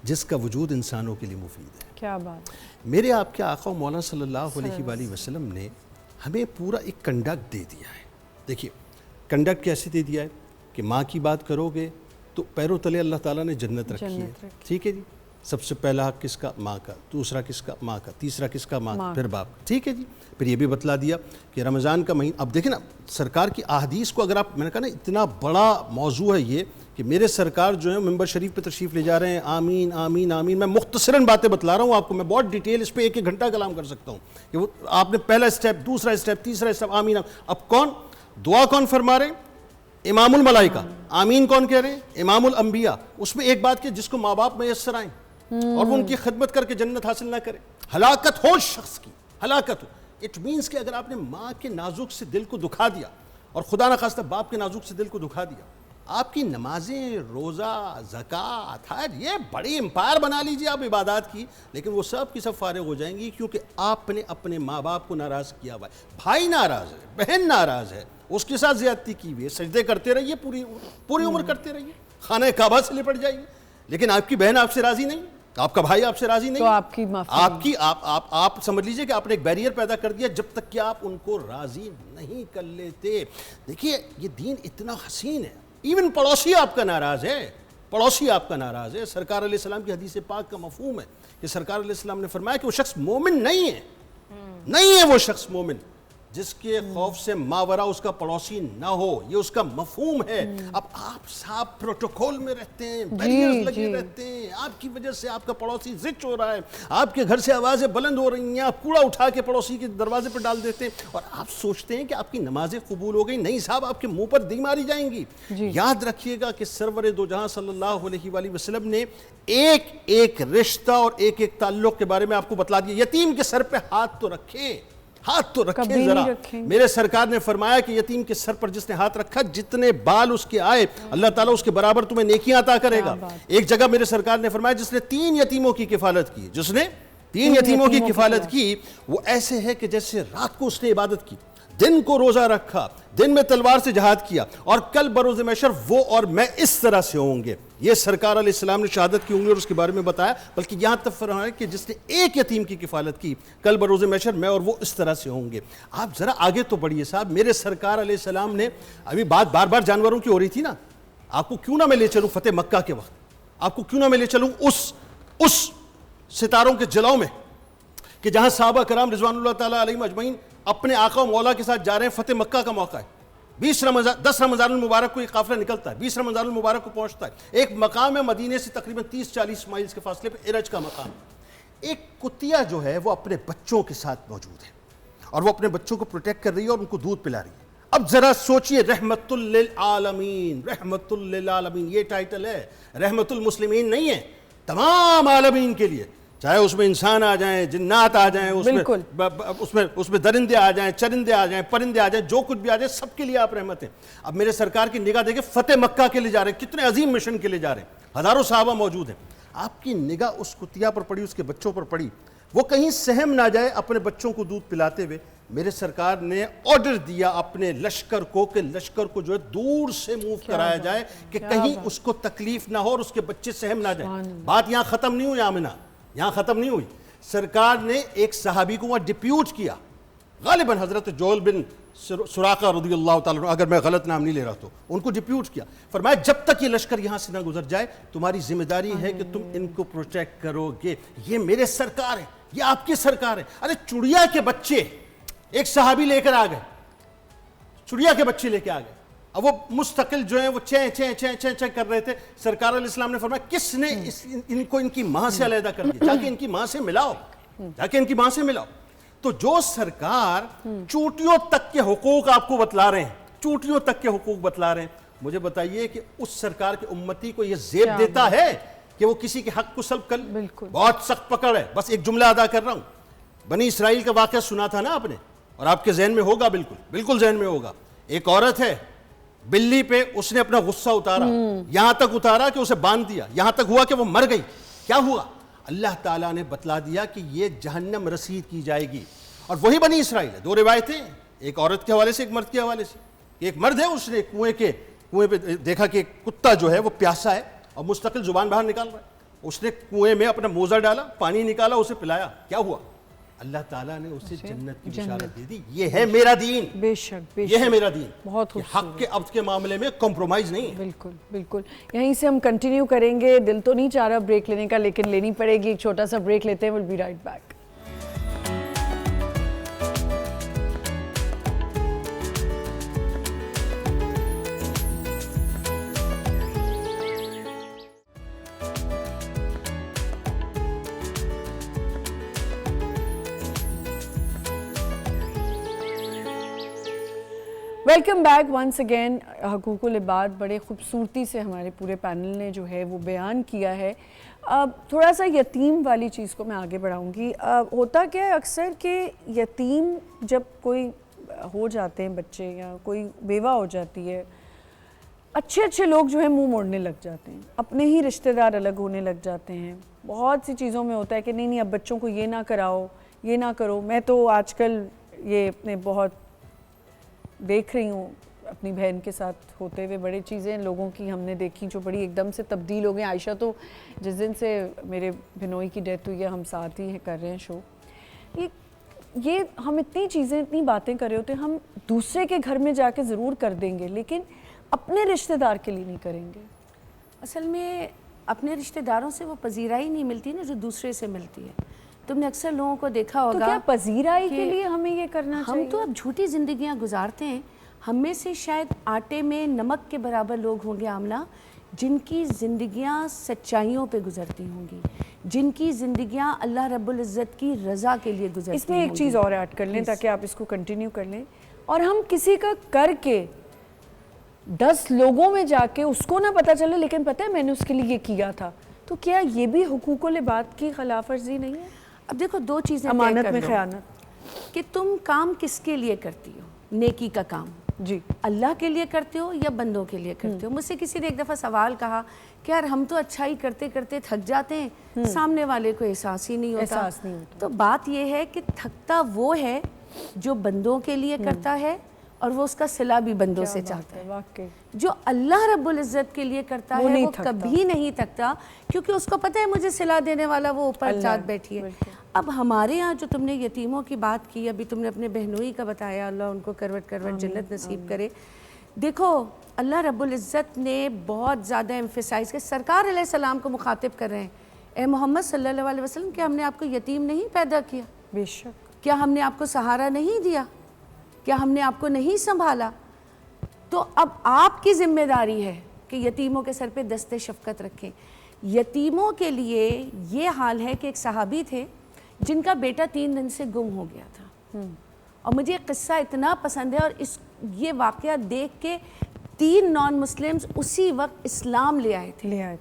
جس کا وجود انسانوں کے لیے مفید ہے. کیا بات. میرے آپ کے آقا و مولا صلی اللہ علیہ وآلہ وسلم نے ہمیں پورا ایک کنڈکٹ دے دیا ہے. دیکھیے کنڈکٹ کیسے دے دیا ہے کہ ماں کی بات کرو گے تو پیروں تلے اللہ تعالیٰ نے جنت رکھی ہے. ٹھیک ہے جی. سب سے پہلا حق کس کا؟ ماں کا. دوسرا کس کا؟ ماں کا. تیسرا کس کا؟ ماں کا. پھر باپ. ٹھیک ہے جی. پھر یہ بھی بتلا دیا کہ رمضان کا مہینہ. اب دیکھیں نا سرکار کی احادیث کو اگر آپ, میں نے کہا نا اتنا بڑا موضوع ہے یہ کہ میرے سرکار جو ہے ممبر شریف پہ تشریف لے جا رہے ہیں, آمین آمین آمین. میں مختصراً باتیں بتلا رہا ہوں آپ کو, میں بہت ڈیٹیل اس پہ 1 گھنٹہ کلام کر سکتا ہوں کہ وہ آپ نے پہلا اسٹیپ, دوسرا اسٹیپ, تیسرا اسٹیپ, آمین. اب کون دعا کون فرما رہے ہیں؟ امام الملائکہ. آمین کون کہہ رہے ہیں؟ امام الانبیاء. اس میں ایک بات کہ جس کو ماں باپ میسر آئیں اور وہ ان کی خدمت کر کے جنت حاصل نہ کرے, ہلاکت ہو شخص کی, ہلاکت ہو. اٹ مینس کہ اگر آپ نے ماں کے نازک سے دل کو دکھا دیا اور خدا نہ خواستہ باپ کے نازک سے دل کو دکھا دیا, آپ کی نمازیں, روزہ, زکوٰۃ, حج, یہ بڑی امپائر بنا لیجیے آپ عبادات کی, لیکن وہ سب کی سب فارغ ہو جائیں گی کیونکہ آپ نے اپنے ماں باپ کو ناراض کیا ہوا ہے. بھائی ناراض ہے, بہن ناراض ہے, اس کے ساتھ زیادتی کی ہوئی ہے, سجدے کرتے رہیے, پوری عمر کرتے رہیے, خانہ کعبہ سے لپٹ جائیے, لیکن آپ کی بہن آپ سے راضی نہیں, آپ کا بھائی آپ سے راضی نہیں, تو آپ سمجھ لیجئے کہ آپ نے ایک بیریئر پیدا کر دیا جب تک کہ آپ ان کو راضی نہیں کر لیتے. دیکھیے یہ دین اتنا حسین ہے, ایون پڑوسی آپ کا ناراض ہے, پڑوسی آپ کا ناراض ہے. سرکار علیہ السلام کی حدیث پاک کا مفہوم ہے کہ سرکار علیہ السلام نے فرمایا کہ وہ شخص مومن نہیں ہے, نہیں ہے وہ شخص مومن جس کے خوف سے ماورا اس کا پڑوسی نہ ہو. یہ اس کا مفہوم ہے. اب آپ صاحب پروٹوکول میں رہتے ہیں, بیریئرز لگے رہتے ہیں, آپ کی وجہ سے آپ کا پڑوسی زچ ہو رہا ہے, آپ کے گھر سے آوازیں بلند ہو رہی ہیں, آپ کوڑا اٹھا کے پڑوسی کے دروازے پر ڈال دیتے ہیں اور آپ سوچتے ہیں کہ آپ کی نمازیں قبول ہو گئی. نہیں صاحب, آپ کے منہ پر دی ماری جائیں گی. یاد رکھیے گا کہ سرور دو جہاں صلی اللہ علیہ وآلہ وسلم نے ایک ایک رشتہ اور ایک ایک تعلق کے بارے میں آپ کو بتلا دیا. یتیم کے سر پہ ہاتھ تو رکھیں, ہاتھ تو رکھیں ذرا. میرے سرکار نے فرمایا کہ یتیم کے سر پر جس نے ہاتھ رکھا, جتنے بال اس کے آئے اللہ تعالیٰ اس کے برابر تمہیں نیکیاں عطا کرے گا. ایک جگہ میرے سرکار نے فرمایا جس نے 3 یتیموں کی کفالت کی, جس نے 3 یتیموں کی کفالت کی, وہ ایسے ہے کہ جیسے رات کو اس نے عبادت کی, دن کو روزہ رکھا, دن میں تلوار سے جہاد کیا, اور کل بروز محشر وہ اور میں اس طرح سے ہوں گے. یہ سرکار علیہ السلام نے شہادت کی انگلی اور اس کے بارے میں بتایا, بلکہ یہاں تک فرمایا کہ جس نے ایک یتیم کی کفالت کی, کل بروز محشر میں اور وہ اس طرح سے ہوں گے. آپ ذرا آگے تو بڑھیے صاحب. میرے سرکار علیہ السلام نے, ابھی بات بار بار جانوروں کی ہو رہی تھی نا, آپ کو کیوں نہ میں لے چلوں فتح مکہ کے وقت, آپ کو کیوں نہ میں لے چلوں اس ستاروں کے جلاؤ میں کہ جہاں صحابہ کرام رضوان اللہ تعالیٰ علیہم اجمعین اپنے آقا و مولا کے ساتھ جا رہے ہیں. فتح مکہ کا موقع ہے, 10 رمضان المبارک کو یہ قافلہ نکلتا ہے, 20 رمضان المبارک کو پہنچتا ہے. ایک مقام ہے مدینے سے تقریباً 30-40 مائلز کے فاصلے پہ, ارج کا مقام. ایک کتیا جو ہے وہ اپنے بچوں کے ساتھ موجود ہے اور وہ اپنے بچوں کو پروٹیکٹ کر رہی ہے اور ان کو دودھ پلا رہی ہے. اب ذرا سوچئے, رحمت للعالمین, رحمت للعالمین یہ ٹائٹل ہے, رحمت المسلمین نہیں ہے, تمام عالمین کے لیے, چاہے اس میں انسان آ جائیں, جنات آ جائیں, اس میں درندے آ جائیں, چرندے آ جائیں, پرندے آ جائیں, جو کچھ بھی آ جائے, سب کے لیے آپ رحمت ہیں. اب میرے سرکار کی نگاہ دیکھیں, فتح مکہ کے لیے جا رہے ہیں, کتنے عظیم مشن کے لیے جا رہے ہیں, ہزاروں صحابہ موجود ہیں. آپ کی نگاہ اس کتیا پر پڑی, اس کے بچوں پر پڑی, وہ کہیں سہم نہ جائے اپنے بچوں کو دودھ پلاتے ہوئے. میرے سرکار نے آرڈر دیا اپنے لشکر کو کہ لشکر کو جو ہے دور سے موو کرایا جائے کہ کہیں اس کو تکلیف نہ ہو اور اس کے بچے سہم نہ جائیں. بات یہاں ختم نہیں ہوئی آمنہ, یہاں ختم نہیں ہوئی. سرکار نے ایک صحابی کو وہاں ڈپیوٹ کیا, غالباً حضرت جول بن سراقہ رضی اللہ تعالیٰ عنہ, اگر میں غلط نام نہیں لے رہا تو, ان کو ڈپیوٹ کیا. فرمایا جب تک یہ لشکر یہاں سے نہ گزر جائے تمہاری ذمہ داری ہے کہ تم ان کو پروٹیکٹ کرو گے. یہ میرے سرکار ہے, یہ آپ کی سرکار ہے. ارے چڑیا کے بچے ایک صحابی لے کر آ گئے, چڑیا کے بچے لے کے آ گئے. اب وہ مستقل جو ہیں وہ چیں چیں چیں چیں چیں کر رہے تھے. سرکار علیہ السلام نے فرمایا کس نے ان کو ان کی ماں سے علیحدہ کر دیا, جا کے ان کی ماں سے ملاؤ, جا کے ان کی ماں سے ملاؤ. تو جو سرکار چوٹیوں تک کے حقوق آپ کو بتلا رہے ہیں, چوٹیوں تک کے حقوق بتلا رہے ہیں, مجھے بتائیے کہ اس سرکار کے امتی کو یہ زیب دیتا ہے کہ وہ کسی کے حق کو سلب کر لے؟ بہت سخت پکڑ ہے. بس ایک جملہ ادا کر رہا ہوں. بنی اسرائیل کا واقعہ سنا تھا نا آپ نے, اور آپ کے ذہن میں ہوگا, بالکل ذہن میں ہوگا. ایک عورت ہے, بلی پہ اس نے اپنا غصہ اتارا, یہاں تک اتارا کہ اسے باندھ دیا, یہاں تک ہوا کہ وہ مر گئی. کیا ہوا؟ اللہ تعالیٰ نے بتلا دیا کہ یہ جہنم رسید کی جائے گی. اور وہی بنی اسرائیل ہے. 2 روایتیں, ایک عورت کے حوالے سے, ایک مرد کے حوالے سے. ایک مرد ہے, اس نے کنویں پہ دیکھا کہ کتا جو ہے وہ پیاسا ہے اور مستقل زبان باہر نکال رہا ہے. اس نے کنویں میں اپنا موزہ ڈالا, پانی نکالا, اسے پلایا. کیا ہوا؟ اللہ تعالیٰ نے اسے جنت کی بشارت دے دی. یہ ہے میرا دین, بے شک, یہ ہے میرا دین. بہت حق کے عبد کے معاملے میں کمپرومائز نہیں ہے. بالکل. یہیں سے ہم کنٹینیو کریں گے. دل تو نہیں چاہ رہا بریک لینے کا, لیکن لینی پڑے گی. ایک چھوٹا سا بریک لیتے ہیں. Will be right back. Welcome back once again. حقوق العباد بڑے خوبصورتی سے ہمارے پورے پینل نے جو ہے وہ بیان کیا ہے. تھوڑا سا یتیم والی چیز کو میں آگے بڑھاؤں گی. ہوتا کیا ہے اکثر کہ یتیم جب کوئی ہو جاتے ہیں بچے, یا کوئی بیوہ ہو جاتی ہے, اچھے لوگ جو ہیں منہ موڑنے لگ جاتے ہیں, اپنے ہی رشتہ دار الگ ہونے لگ جاتے ہیں. بہت سی چیزوں میں ہوتا ہے کہ نہیں اب بچوں کو یہ نہ کراؤ, یہ نہ کرو. میں تو آج کل یہ اپنے بہت دیکھ رہی ہوں اپنی بہن کے ساتھ ہوتے ہوئے, بڑی چیزیں لوگوں کی ہم نے دیکھی جو بڑی ایک دم سے تبدیل ہو گئی. عائشہ تو جس دن سے میرے بھنوئی کی ڈیتھ ہوئی ہے, ہم ساتھ ہی کر رہے ہیں شو. یہ ہم اتنی چیزیں, اتنی باتیں کر رہے ہوتے ہیں, ہم دوسرے کے گھر میں جا کے ضرور کر دیں گے, لیکن اپنے رشتہ دار کے لیے نہیں کریں گے. اصل میں اپنے رشتہ داروں سے وہ پذیرائی نہیں ملتی نا جو دوسرے سے ملتی ہے. تم نے اکثر لوگوں کو دیکھا ہوگا, تو کیا پذیرائی کے لیے ہمیں یہ کرنا چاہیے؟ ہم تو اب جھوٹی زندگیاں گزارتے ہیں. ہم میں سے شاید آٹے میں نمک کے برابر لوگ ہوں گے آمنہ, جن کی زندگیاں سچائیوں پہ گزرتی ہوں گی, جن کی زندگیاں اللہ رب العزت کی رضا کے لیے گزرتی ہوں گی. اس میں ایک چیز اور ایڈ کر لیں تاکہ آپ اس کو کنٹینیو کر لیں. اور ہم کسی کا کر کے 10 لوگوں میں جا کے اس کو نہ پتہ چلے, لیکن پتہ ہے میں نے اس کے لیے یہ کیا تھا, تو کیا یہ بھی حقوق العباد کی خلاف ورزی نہیں ہے؟ اب دیکھو 2 چیزیں, امانت میں خیانت. کہ تم کام کس کے لیے کرتی ہو, نیکی کا کام جی اللہ کے لیے کرتے ہو یا بندوں کے لیے کرتے ہو؟ مجھ سے کسی نے ایک دفعہ سوال کہا کہ یار ہم تو اچھائی کرتے کرتے تھک جاتے ہیں, سامنے والے کو احساس ہی نہیں ہوتا. تو بات یہ ہے کہ تھکتا وہ ہے جو بندوں کے لیے کرتا ہے اور وہ اس کا صلہ بھی بندوں سے چاہتا ہے. واقعی جو اللہ رب العزت کے لیے کرتا ہے وہ کبھی نہیں تھکتا, کیونکہ اس کو پتہ ہے مجھے صلہ دینے والا وہ اوپر ذات بیٹھی ہے. اب ہمارے ہاں جو تم نے یتیموں کی بات کی, ابھی تم نے اپنے بہنوئی کا بتایا, اللہ ان کو کروٹ کروٹ جنت نصیب کرے. دیکھو اللہ رب العزت نے بہت زیادہ ایمفیسائز کیا, سرکار علیہ السلام کو مخاطب کر رہے ہیں, اے محمد صلی اللہ علیہ وسلم, کیا ہم نے آپ کو یتیم نہیں پیدا کیا؟ بے شک. کیا ہم نے آپ کو سہارا نہیں دیا؟ کیا ہم نے آپ کو نہیں سنبھالا؟ تو اب آپ کی ذمہ داری ہے کہ یتیموں کے سر پہ دست شفقت رکھیں. یتیموں کے لیے یہ حال ہے کہ ایک صحابی تھے جن کا بیٹا 3 دن سے گم ہو گیا تھا, اور مجھے قصہ اتنا پسند ہے, اور یہ واقعہ دیکھ کے 3 نان مسلمز اسی وقت اسلام لے آئے تھے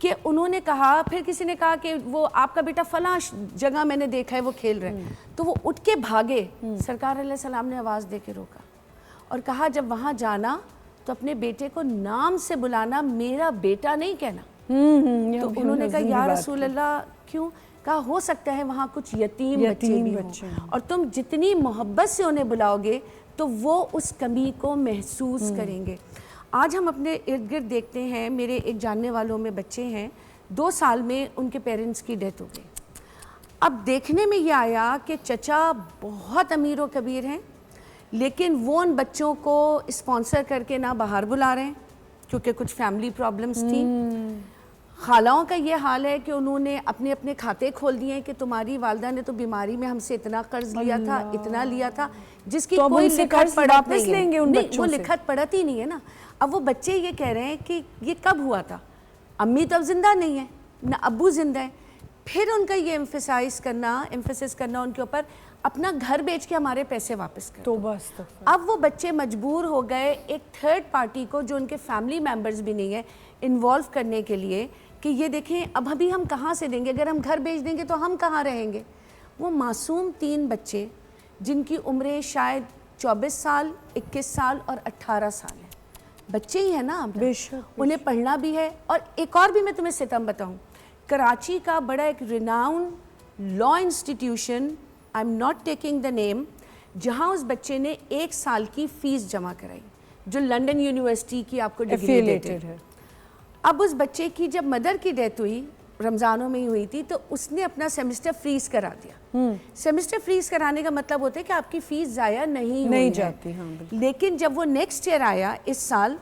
کہ انہوں نے کہا, پھر کسی نے کہا کہ وہ آپ کا بیٹا فلاں جگہ میں نے دیکھا ہے وہ کھیل رہے ہیں, تو وہ اٹھ کے بھاگے. سرکار علیہ السلام نے آواز دے کے روکا اور کہا جب وہاں جانا تو اپنے بیٹے کو نام سے بلانا, میرا بیٹا نہیں کہنا. تو انہوں نے کہا یا رسول اللہ کیوں؟ کہا ہو سکتا ہے وہاں کچھ یتیم بچے بھی ہوں, اور تم جتنی محبت سے انہیں بلاؤ گے تو وہ اس کمی کو محسوس کریں گے. آج ہم اپنے ارد گرد دیکھتے ہیں, میرے ایک جاننے والوں میں بچے ہیں 2 سال میں ان کے پیرنٹس کی ڈیتھ ہو گئی. اب دیکھنے میں یہ آیا کہ چچا بہت امیر و کبیر ہیں, لیکن وہ ان بچوں کو اسپانسر کر کے نہ باہر بلا رہے ہیں کیونکہ کچھ فیملی پرابلمز تھیں. خالاؤں کا یہ حال ہے کہ انہوں نے اپنے اپنے کھاتے کھول دیے کہ تمہاری والدہ نے تو بیماری میں ہم سے اتنا قرض لیا تھا, اتنا لیا تھا, جس کی کوئی لکھت پڑھت نہیں ہے. وہ لکھت پڑھت ہی نہیں ہے نا. اب وہ بچے یہ کہہ رہے ہیں کہ یہ کب ہوا تھا, امی تو اب زندہ نہیں ہے, نہ ابو زندہ ہے. پھر ان کا یہ ایمفیسس کرنا ان کے اوپر, اپنا گھر بیچ کے ہمارے پیسے واپس کر. اب وہ بچے مجبور ہو گئے ایک تھرڈ پارٹی کو, جو ان کے فیملی ممبرز بھی نہیں ہیں, انوالو کرنے کے لیے کہ یہ دیکھیں اب ابھی ہم کہاں سے دیں گے, اگر ہم گھر بیچ دیں گے تو ہم کہاں رہیں گے. وہ معصوم 3 بچے جن کی عمریں شاید 24 سال, 21 سال اور 18 سال ہیں, بچے ہی ہیں نا, انہیں پڑھنا بھی ہے. اور ایک اور بھی میں تمہیں ستم بتاؤں, کراچی کا بڑا ایک renowned law institution, I am not taking the name, جہاں اس بچے نے 1 سال کی فیس جمع کرائی, جو لنڈن یونیورسٹی کی آپ کو ڈگری دیتے ہیں. اب اس بچے کی جب مدر کی ڈیتھ ہوئی, رمضانوں میں ہی ہوئی تھی, تو اس نے اپنا سیمسٹر فریز کرا دیا. سیمسٹر فریز کرانے کا مطلب ہوتا ہے کہ آپ کی فیس ضائع نہیں جاتی. لیکن جب وہ نیکسٹ ایئر آیا اس سال,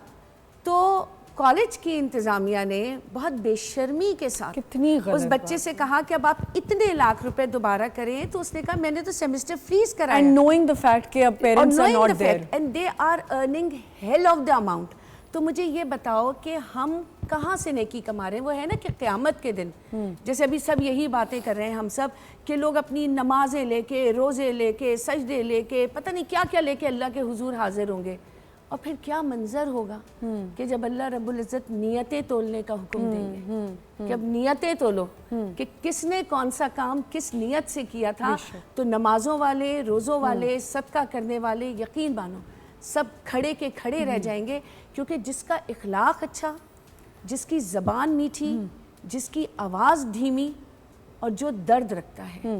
تو کالج کی انتظامیہ نے بہت بے شرمی کے ساتھ اس بچے سے کہا کہ اب آپ اتنے لاکھ روپے دوبارہ کریں. تو اس نے کہا میں نے تو سیمسٹر فریز کرایا, and knowing the fact کہ اب parents are not there and they are earning hell of the amount. تو مجھے یہ بتاؤ کہ ہم کہاں سے نیکی کما رہے ہیں. وہ ہے نا کہ قیامت کے دن, جیسے ابھی سب یہی باتیں کر رہے ہیں ہم سب, کہ لوگ اپنی نمازیں لے کے, روزے لے کے, سجدے لے کے, پتہ نہیں کیا کیا لے کے اللہ کے حضور حاضر ہوں گے. اور پھر کیا منظر ہوگا کہ جب اللہ رب العزت نیتیں تولنے کا حکم دیں گے کہ اب نیتیں تولو کہ کس نے کون سا کام کس نیت سے کیا تھا. تو نمازوں والے, روزوں والے, صدقہ کرنے والے, یقین مانو سب کھڑے کے کھڑے رہ جائیں گے, کیونکہ جس کا اخلاق اچھا, جس کی زبان میٹھی, جس کی آواز دھیمی, اور جو درد رکھتا ہے,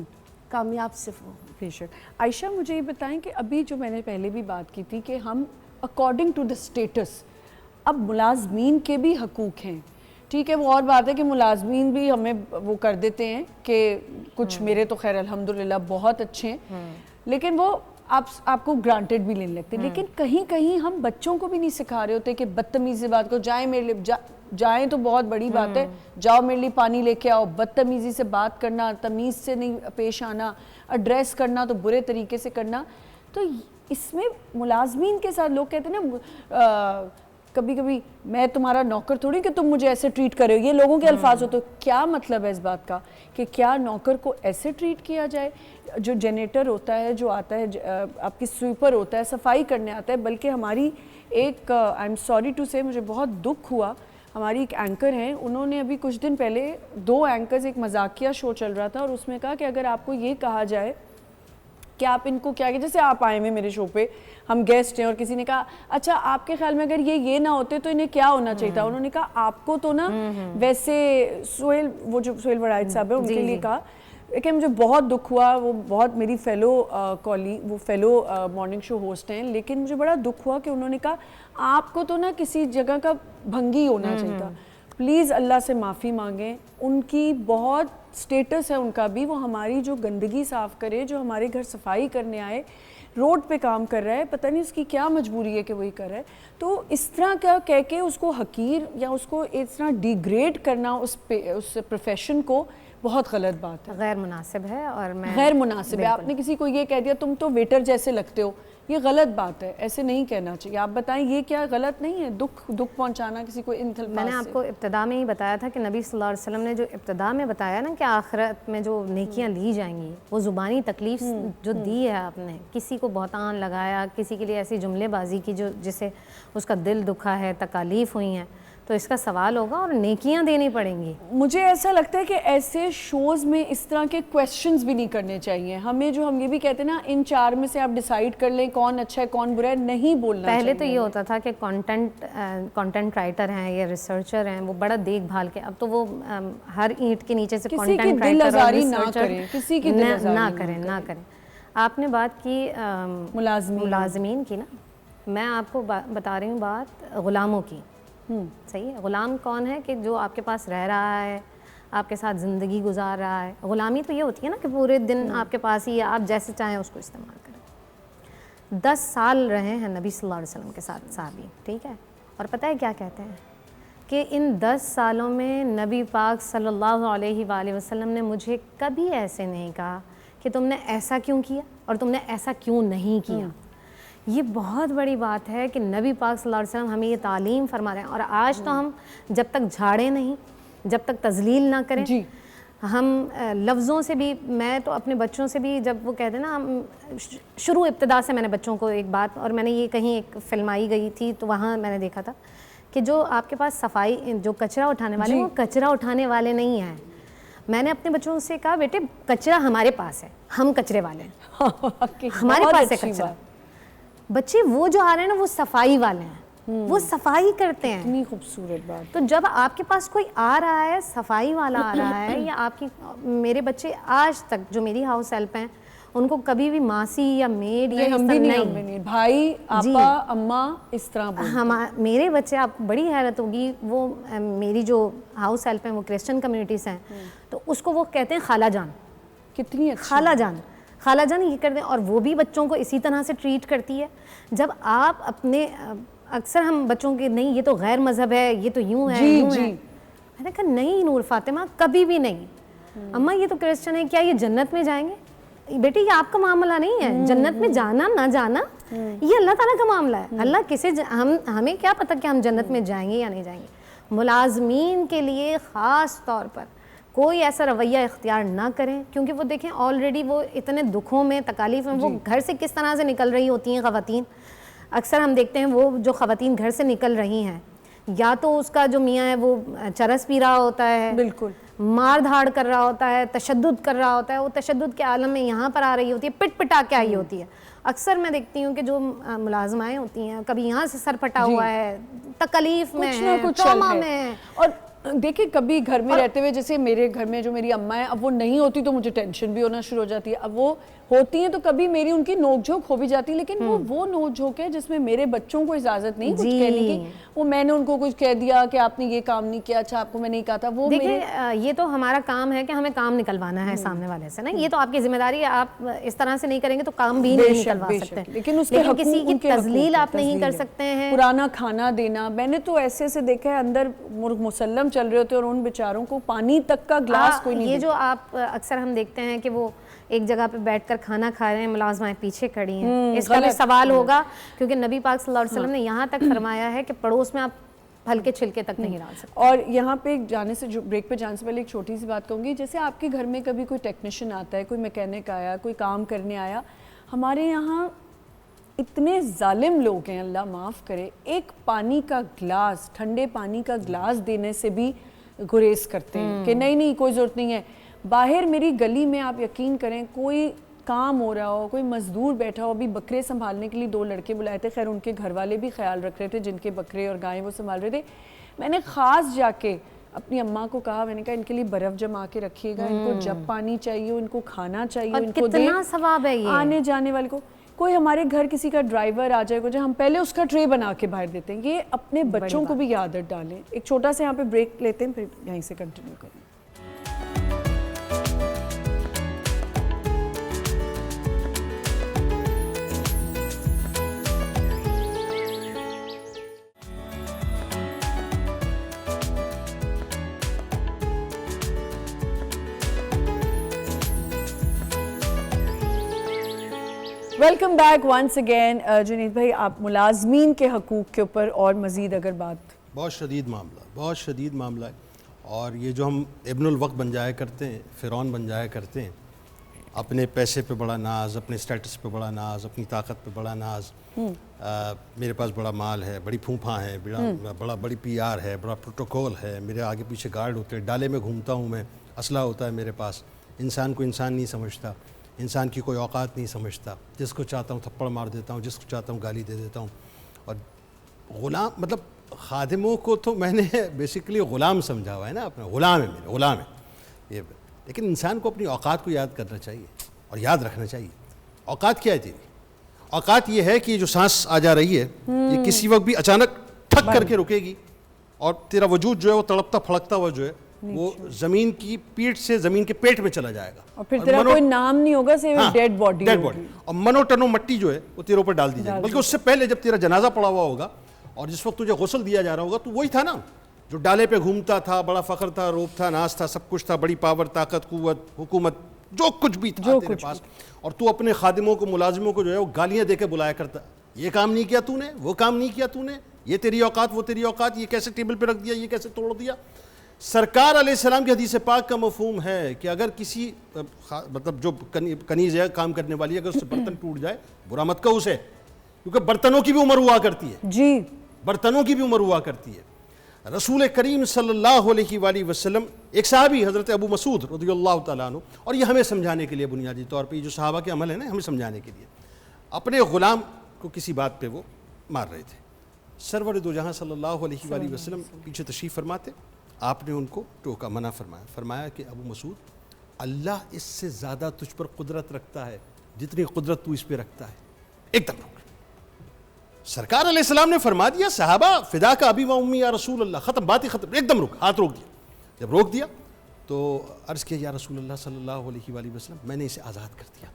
کامیاب صرف وہ. بے شک. عائشہ مجھے یہ بتائیں کہ ابھی جو میں نے پہلے بھی بات کی تھی کہ ہم اکارڈنگ ٹو دا اسٹیٹس, اب ملازمین کے بھی حقوق ہیں, ٹھیک ہے, وہ اور بات ہے کہ ملازمین بھی ہمیں وہ کر دیتے ہیں کہ کچھ میرے تو خیر الحمدللہ بہت اچھے ہیں, لیکن وہ آپ کو گرانٹیڈ بھی لینے لگتے ہیں. لیکن کہیں کہیں ہم بچوں کو بھی نہیں سکھا رہے ہوتے کہ بدتمیزی سے بات کرو, جائیں میرے لیے, جائیں تو بہت بڑی بات ہے, جاؤ میرے لیے پانی لے کے آؤ. بدتمیزی سے بات کرنا, تمیز سے نہیں پیش آنا, ایڈریس کرنا تو برے طریقے سے کرنا. تو اس میں ملازمین کے ساتھ لوگ کہتے ہیں نا کبھی کبھی میں تمہارا نوکر تھوڑی کہ تم مجھے ایسے ٹریٹ کرے ہو, یہ لوگوں کے الفاظ ہوتے. کیا مطلب ہے اس بات کا کہ کیا نوکر کو ایسے ٹریٹ کیا جائے؟ جو جنریٹر ہوتا ہے, جو آتا ہے, آپ کی سویپر ہوتا ہے, صفائی کرنے آتا ہے. بلکہ ہماری ایک, آئی ایم سوری ٹو سے, مجھے بہت دکھ ہوا, ہماری ایک اینکر ہیں, انہوں نے ابھی کچھ دن پہلے 2 اینکرز, ایک مذاقیہ شو چل رہا تھا, اور اس میں کہا کہ اگر آپ کو یہ کہا جائے کہ آپ ان کو کیا کہ جیسے آپ آئے ہوئے میرے شو پہ, ہم گیسٹ ہیں, اور کسی نے کہا اچھا آپ کے خیال میں اگر یہ نہ ہوتے تو انہیں کیا ہونا چاہیے تھا. انہوں نے کہا آپ کو تو نا ویسے سہیل, وہ جو سہیل وڑائچ صاحب ہے, ان کے لیے کہا لیکن مجھے بہت دکھ ہوا, وہ بہت میری فیلو وہ فیلو مارننگ شو ہوسٹ ہیں, لیکن مجھے بڑا دکھ ہوا کہ انہوں نے کہا آپ کو تو نا کسی جگہ کا بھنگی ہونا چاہیے تھا. پلیز اللہ سے معافی مانگیں, ان کی بہت سٹیٹس ہے ان کا بھی, وہ ہماری جو گندگی صاف کرے, جو ہمارے گھر صفائی کرنے آئے, روڈ پہ کام کر رہا ہے, پتہ نہیں اس کی کیا مجبوری ہے کہ وہی کر رہا ہے. تو اس طرح کیا کہہ کے اس کو حقیر یا اس کو اس طرح ڈیگریڈ کرنا اس پروفیشن کو بہت غلط بات ہے, غیر مناسب ہے. اور میں غیر مناسب ہے. آپ نے کسی کو یہ کہہ دیا تم تو ویٹر جیسے لگتے ہو, یہ غلط بات ہے, ایسے نہیں کہنا چاہیے. آپ بتائیں یہ کیا غلط نہیں ہے دکھ پہنچانا کسی کو ان الفاظ سے؟ میں نے آپ کو ابتدا میں ہی بتایا تھا کہ نبی صلی اللہ علیہ وسلم نے جو ابتدا میں بتایا نا کہ آخرت میں جو نیکیاں لی جائیں گی, وہ زبانی تکلیف جو دی ہے آپ نے, کسی کو بہتان لگایا, کسی کے لیے ایسی جملے بازی کی جو جسے اس کا دل دکھا ہے, تکالیف ہوئی ہیں, تو اس کا سوال ہوگا اور نیکیاں دینی پڑیں گی. مجھے ایسا لگتا ہے کہ ایسے شوز میں اس طرح کے کویسچنز بھی نہیں کرنے چاہیے ہمیں. جو ہم یہ بھی کہتے ہیں نا ان 4 میں سے آپ ڈیسائیڈ کر لیں کون اچھا ہے کون برا ہے, نہیں بولنا چاہیے. پہلے تو یہ ہوتا تھا کہ کانٹینٹ رائٹر ہیں یا ریسرچر ہیں, وہ بڑا دیکھ بھال کے, اب تو وہ ہر اینٹ کے نیچے سے کانٹینٹ رائٹر اور ریسرچر نہ کریں. آپ نے بات کی ملازمین کی نا, میں آپ کو بتا رہی ہوں بات غلاموں کی. صحیح ہے. غلام کون ہے کہ جو آپ کے پاس رہ رہا ہے, آپ کے ساتھ زندگی گزار رہا ہے. غلامی تو یہ ہوتی ہے نا کہ پورے دن آپ کے پاس ہی ہے, آپ جیسے چاہیں اس کو استعمال کریں. 10 سال رہے ہیں نبی صلی اللہ علیہ وسلم کے ساتھ صحابی, ٹھیک ہے, اور پتہ ہے کیا کہتے ہیں کہ ان 10 سالوں میں نبی پاک صلی اللہ علیہ وآلہ وسلم نے مجھے کبھی ایسے نہیں کہا کہ تم نے ایسا کیوں کیا اور تم نے ایسا کیوں نہیں کیا. یہ بہت بڑی بات ہے کہ نبی پاک صلی اللہ علیہ وسلم ہمیں یہ تعلیم فرما رہے ہیں. اور آج تو ہم جب تک جھاڑیں نہیں, جب تک تذلیل نہ کریں, ہم لفظوں سے بھی, میں تو اپنے بچوں سے بھی جب وہ کہتے ہیں نا, شروع ابتدا سے میں نے بچوں کو ایک بات, اور میں نے یہ کہیں ایک فلم آئی گئی تھی تو وہاں میں نے دیکھا تھا کہ جو آپ کے پاس صفائی جو کچرا اٹھانے والے وہ کچرا اٹھانے والے نہیں ہیں. میں نے اپنے بچوں سے کہا بیٹے کچرا ہمارے پاس ہے, ہم کچرے والے ہیں, ہمارے پاس ہے کچرا. بچے وہ جو آ رہے ہیں نا وہ صفائی والے ہیں, وہ صفائی کرتے ہیں. اتنی خوبصورت بات. تو جب آپ کے پاس کوئی آ رہا ہے, صفائی والا آ رہا ہے, یا آپ کی, میرے بچے آج تک جو میری ہاؤس ہیلپ ہیں ان کو کبھی بھی ماسی یا میڈ یا ہم بھی نہیں, بھائی آپا اماں اس طرح بولتے. میرے بچے, آپ کو بڑی حیرت ہوگی, وہ میری جو ہاؤس ہیلپ ہیں وہ کرسچن کمیونٹیز ہیں, تو اس کو وہ کہتے ہیں خالہ جان. کتنی اچھی خالہ جان, خالہ جان یہ کرتے ہیں, اور وہ بھی بچوں کو اسی طرح سے ٹریٹ کرتی ہے. جب آپ اپنے, اکثر ہم بچوں کے, نہیں یہ تو غیر مذہب ہے, یہ تو یوں ہے, یوں ہے. میں نے کہا نہیں نور فاطمہ, کبھی بھی نہیں. اماں یہ تو کرسچن ہے, کیا یہ جنت میں جائیں گے؟ بیٹی یہ آپ کا معاملہ نہیں ہے, جنت میں جانا نہ جانا یہ اللہ تعالیٰ کا معاملہ ہے. اللہ کسے, ہمیں کیا پتہ کہ ہم جنت میں جائیں گے یا نہیں جائیں گے. ملازمین کے لیے خاص طور پر کوئی ایسا رویہ اختیار نہ کریں, کیونکہ وہ دیکھیں آلریڈی وہ اتنے دکھوں میں, تکالیف میں, وہ گھر سے کس طرح سے نکل رہی ہوتی ہیں خواتین. اکثر ہم دیکھتے ہیں وہ جو خواتین گھر سے نکل رہی ہیں, یا تو اس کا جو میاں ہے وہ چرس پی رہا ہوتا ہے, بالکل مار دھاڑ کر رہا ہوتا ہے, تشدد کر رہا ہوتا ہے, وہ تشدد کے عالم میں یہاں پر آ رہی ہوتی ہے, پٹ پٹا کے آئی ہوتی ہے. اکثر میں دیکھتی ہوں کہ جو ملازمائیں ہوتی ہیں, کبھی یہاں سے سر پھٹا ہوا ہے, تکلیف میں ہے, ٹراما میں ہے. اور دیکھیں کبھی گھر میں رہتے ہوئے, جیسے میرے گھر میں جو میری اماں ہیں, اب وہ نہیں ہوتی تو مجھے ٹینشن بھی ہونا شروع ہو جاتی ہے. اب وہ ہوتی ہیں تو کبھی میری ان کی نوک جھوک ہو بھی جاتی ہے, لیکن وہ نوک جھوک ہے جس میں میرے بچوں کو اجازت نہیں کچھ کہنے کی. وہ میں نے ان کو کچھ کہہ دیا کہ آپ نے یہ کام نہیں کیا, اچھا آپ کو میں نہیں کہا تھا. وہ دیکھیں یہ تو ہمارا کام ہے کہ ہمیں کام نکلوانا ہے سامنے والے سے نا, یہ تو آپ کی ذمہ داری ہے. آپ اس طرح سے نہیں کریں گے تو کام بھی نہیں نکلوا سکتے. لیکن کسی کی تذلیل آپ نہیں کر سکتے ہیں. پرانا کھانا دینا, میں نے تو ایسے ایسے دیکھا ہے اندر مسلم چل رہے ہوتے اور ان بیچاروں کو پانی تک کا گلاس کوئی نہیں. یہ جو آپ اکثر ہم دیکھتے ہیں کہ وہ ایک جگہ پہ بیٹھ کر کھانا کھا رہے ہیں, ملازمائیں پیچھے کھڑی ہیں, اس کا بھی سوال ہوگا, کیونکہ نبی پاک صلی اللہ علیہ وسلم نے یہاں تک فرمایا ہے کہ پڑوس میں آپ ہلکے چھلکے تک نہیں ڈال سکتے. اور یہاں پہ جانے سے, بریک پہ جانے سے پہلے ایک چھوٹی سی بات کہوں گی. جیسے آپ کے گھر میں کبھی کوئی ٹیکنیشین آتا ہے, کوئی میکینک آیا, کوئی کام کرنے آیا, ہمارے یہاں اتنے ظالم لوگ ہیں, اللہ معاف کرے, ایک پانی کا گلاس, ٹھنڈے پانی کا گلاس دینے سے بھی گریز کرتے ہیں کہ نہیں کوئی ضرورت نہیں ہے. باہر میری گلی میں آپ یقین کریں, کوئی کام ہو رہا ہو, کوئی مزدور بیٹھا ہو, ابھی بکرے سنبھالنے کے لیے 2 لڑکے بلائے تھے, خیر ان کے گھر والے بھی خیال رکھ رہے تھے جن کے بکرے اور گائیں وہ سنبھال رہے تھے. میں نے خاص جا کے اپنی اماں کو کہا, میں نے کہا ان کے لیے برف جما کے رکھیے گا, ان کو جب پانی چاہیے ان کو کھانا چاہیے, ان کو دیں. کتنا ثواب ہے یہ. آنے جانے والے کو, کوئی ہمارے گھر کسی کا ڈرائیور آ جائے گا, ہم پہلے اس کا ٹرے بنا کے باہر دیتے ہیں. یہ اپنے بچوں کو بھی عادت ڈالیں. ایک چھوٹا سا یہاں پہ بریک لیتے ہیں, پھر یہیں سے کنٹینیو کریں. Welcome back once again. Junaid بھائی, آپ ملازمین کے حقوق کے اوپر اور مزید اگر بات. بہت شدید معاملہ ہے, اور یہ جو ہم ابن الوقت بن جایا کرتے ہیں, فرعون بن جایا کرتے ہیں, اپنے پیسے پہ بڑا ناز, اپنے اسٹیٹس پہ بڑا ناز, اپنی طاقت پہ بڑا ناز, میرے پاس بڑا مال ہے, بڑی پھوپھا ہے, بڑی پی آر ہے, بڑا پروٹوکول ہے, میرے آگے پیچھے گارڈ ہوتے ہیں, ڈالے میں گھومتا ہوں میں, اسلحہ ہوتا ہے میرے پاس. انسان کو انسان نہیں سمجھتا, انسان کی کوئی اوقات نہیں سمجھتا, جس کو چاہتا ہوں تھپڑ مار دیتا ہوں, جس کو چاہتا ہوں گالی دے دیتا ہوں. اور غلام, مطلب خادموں کو تو میں نے بیسیکلی غلام سمجھا ہوا ہے نا, اپنا غلام ہے, میرے غلام ہے یہ. لیکن انسان کو اپنی اوقات کو یاد کرنا چاہیے اور یاد رکھنا چاہیے. اوقات کیا ہے تیری؟ اوقات یہ ہے کہ یہ جو سانس آ جا رہی ہے یہ کسی وقت بھی اچانک ٹھک کر کے رکے گی, اور تیرا وجود جو ہے وہ تڑپتا پھڑکتا ہوا جو ہے وہ زمین کی پیٹھ سے زمین کے پیٹ میں چلا جائے گا, اور پھر تیرا کوئی نام نہیں ہوگا, صرف ڈیڈ باڈی ہوگی. اور منو ٹنو مٹی جو ہے وہ تیرے اوپر ڈال دی جائے گی. بلکہ اس سے پہلے جب تیرا جنازہ پڑا ہوا ہوگا اور جس وقت تجھے غسل دیا جا رہا ہوگا, تو وہی تھا نا جو ڈالے پہ گھومتا تھا, بڑا فخر تھا, روب تھا, ناز تھا, سب کچھ تھا, بڑی پاور, طاقت, قوت, حکومت, جو کچھ بھی تھا تیرے پاس. اور تو اپنے خادموں کو, ملازموں کو جو ہے وہ گالیاں دے کے بلایا کرتا, یہ کام نہیں کیا تو نے, وہ کام نہیں کیا تو نے, یہ تیری اوقات, وہ تیری اوقات, یہ کیسے ٹیبل پہ رکھ دیا, یہ کیسے توڑ دیا. سرکار علیہ السلام کی حدیث پاک کا مفہوم ہے کہ اگر کسی مطلب جو کنیز ہے, کام کرنے والی ہے, اگر اس سے برتن ٹوٹ جائے, برا مت کہو اسے, کیونکہ برتنوں کی بھی عمر ہوا کرتی ہے. جی, برتنوں کی بھی عمر ہوا کرتی ہے. رسول کریم صلی اللہ علیہ وآلہ وسلم, ایک صحابی حضرت ابو مسعود رضی اللہ تعالیٰ عنہ, اور یہ ہمیں سمجھانے کے لیے بنیادی طور پہ, یہ جو صحابہ کے عمل ہے نا, ہمیں سمجھانے کے لیے, اپنے غلام کو کسی بات پہ وہ مار رہے تھے. سرور دو جہاں صلی اللہ علیہ وآلہ وسلم پیچھے تشریف فرماتے, آپ نے ان کو ٹوکا, منع فرمایا کہ ابو مسعود, اللہ اس سے زیادہ تجھ پر قدرت رکھتا ہے جتنی قدرت تو اس پہ رکھتا ہے. ایک دم رک. سرکار علیہ السلام نے فرما دیا, صحابہ فدا کا ابی و امی یا رسول اللہ, ختم, بات ہی ختم, ایک دم رک, ہاتھ روک دیا. جب روک دیا تو عرض کیا, یا رسول اللہ صلی اللہ علیہ وآلہ وسلم, میں نے اسے آزاد کر دیا.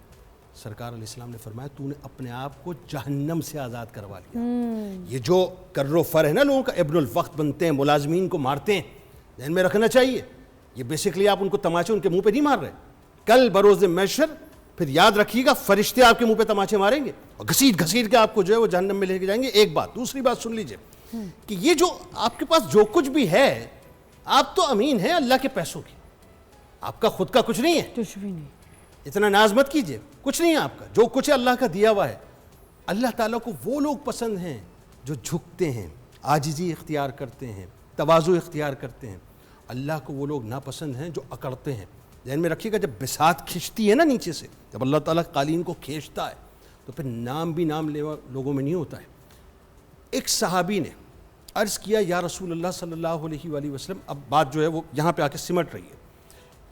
سرکار علیہ السلام نے فرمایا, تو نے اپنے آپ کو جہنم سے آزاد کروا لیا. یہ جو کر و فر ہے نا لوگوں کا, ابن الوقت بنتے ہیں, ملازمین کو مارتے ہیں, ذہن میں رکھنا چاہیے, یہ بیسکلی آپ ان کو تماچے ان کے منہ پہ نہیں مار رہے. کل بروز محشر پھر یاد رکھیے گا, فرشتے آپ کے منہ پہ تماچے ماریں گے اور گھسیٹ کے آپ کو جو ہے وہ جہنم میں لے کے جائیں گے. ایک بات. دوسری بات سن لیجئے کہ یہ جو آپ کے پاس جو کچھ بھی ہے, آپ تو امین ہیں اللہ کے پیسوں کی, آپ کا خود کا کچھ نہیں ہے, کچھ بھی نہیں. اتنا ناز مت کیجئے, کچھ نہیں ہے آپ کا, جو کچھ ہے اللہ کا دیا ہوا ہے. اللہ تعالیٰ کو وہ لوگ پسند ہیں جو جھکتے ہیں, عاجزی اختیار کرتے ہیں, تواضع اختیار کرتے ہیں. اللہ کو وہ لوگ ناپسند ہیں جو اکڑتے ہیں. ذہن میں رکھیے گا, جب بساط کھنچتی ہے نا نیچے سے, جب اللہ تعالیٰ قالین کو کھینچتا ہے تو پھر نام بھی نام لیوا لوگوں میں نہیں ہوتا ہے. ایک صحابی نے عرض کیا, یا رسول اللہ صلی اللہ علیہ وآلہ وسلم, اب بات جو ہے وہ یہاں پہ آ کے سمٹ رہی ہے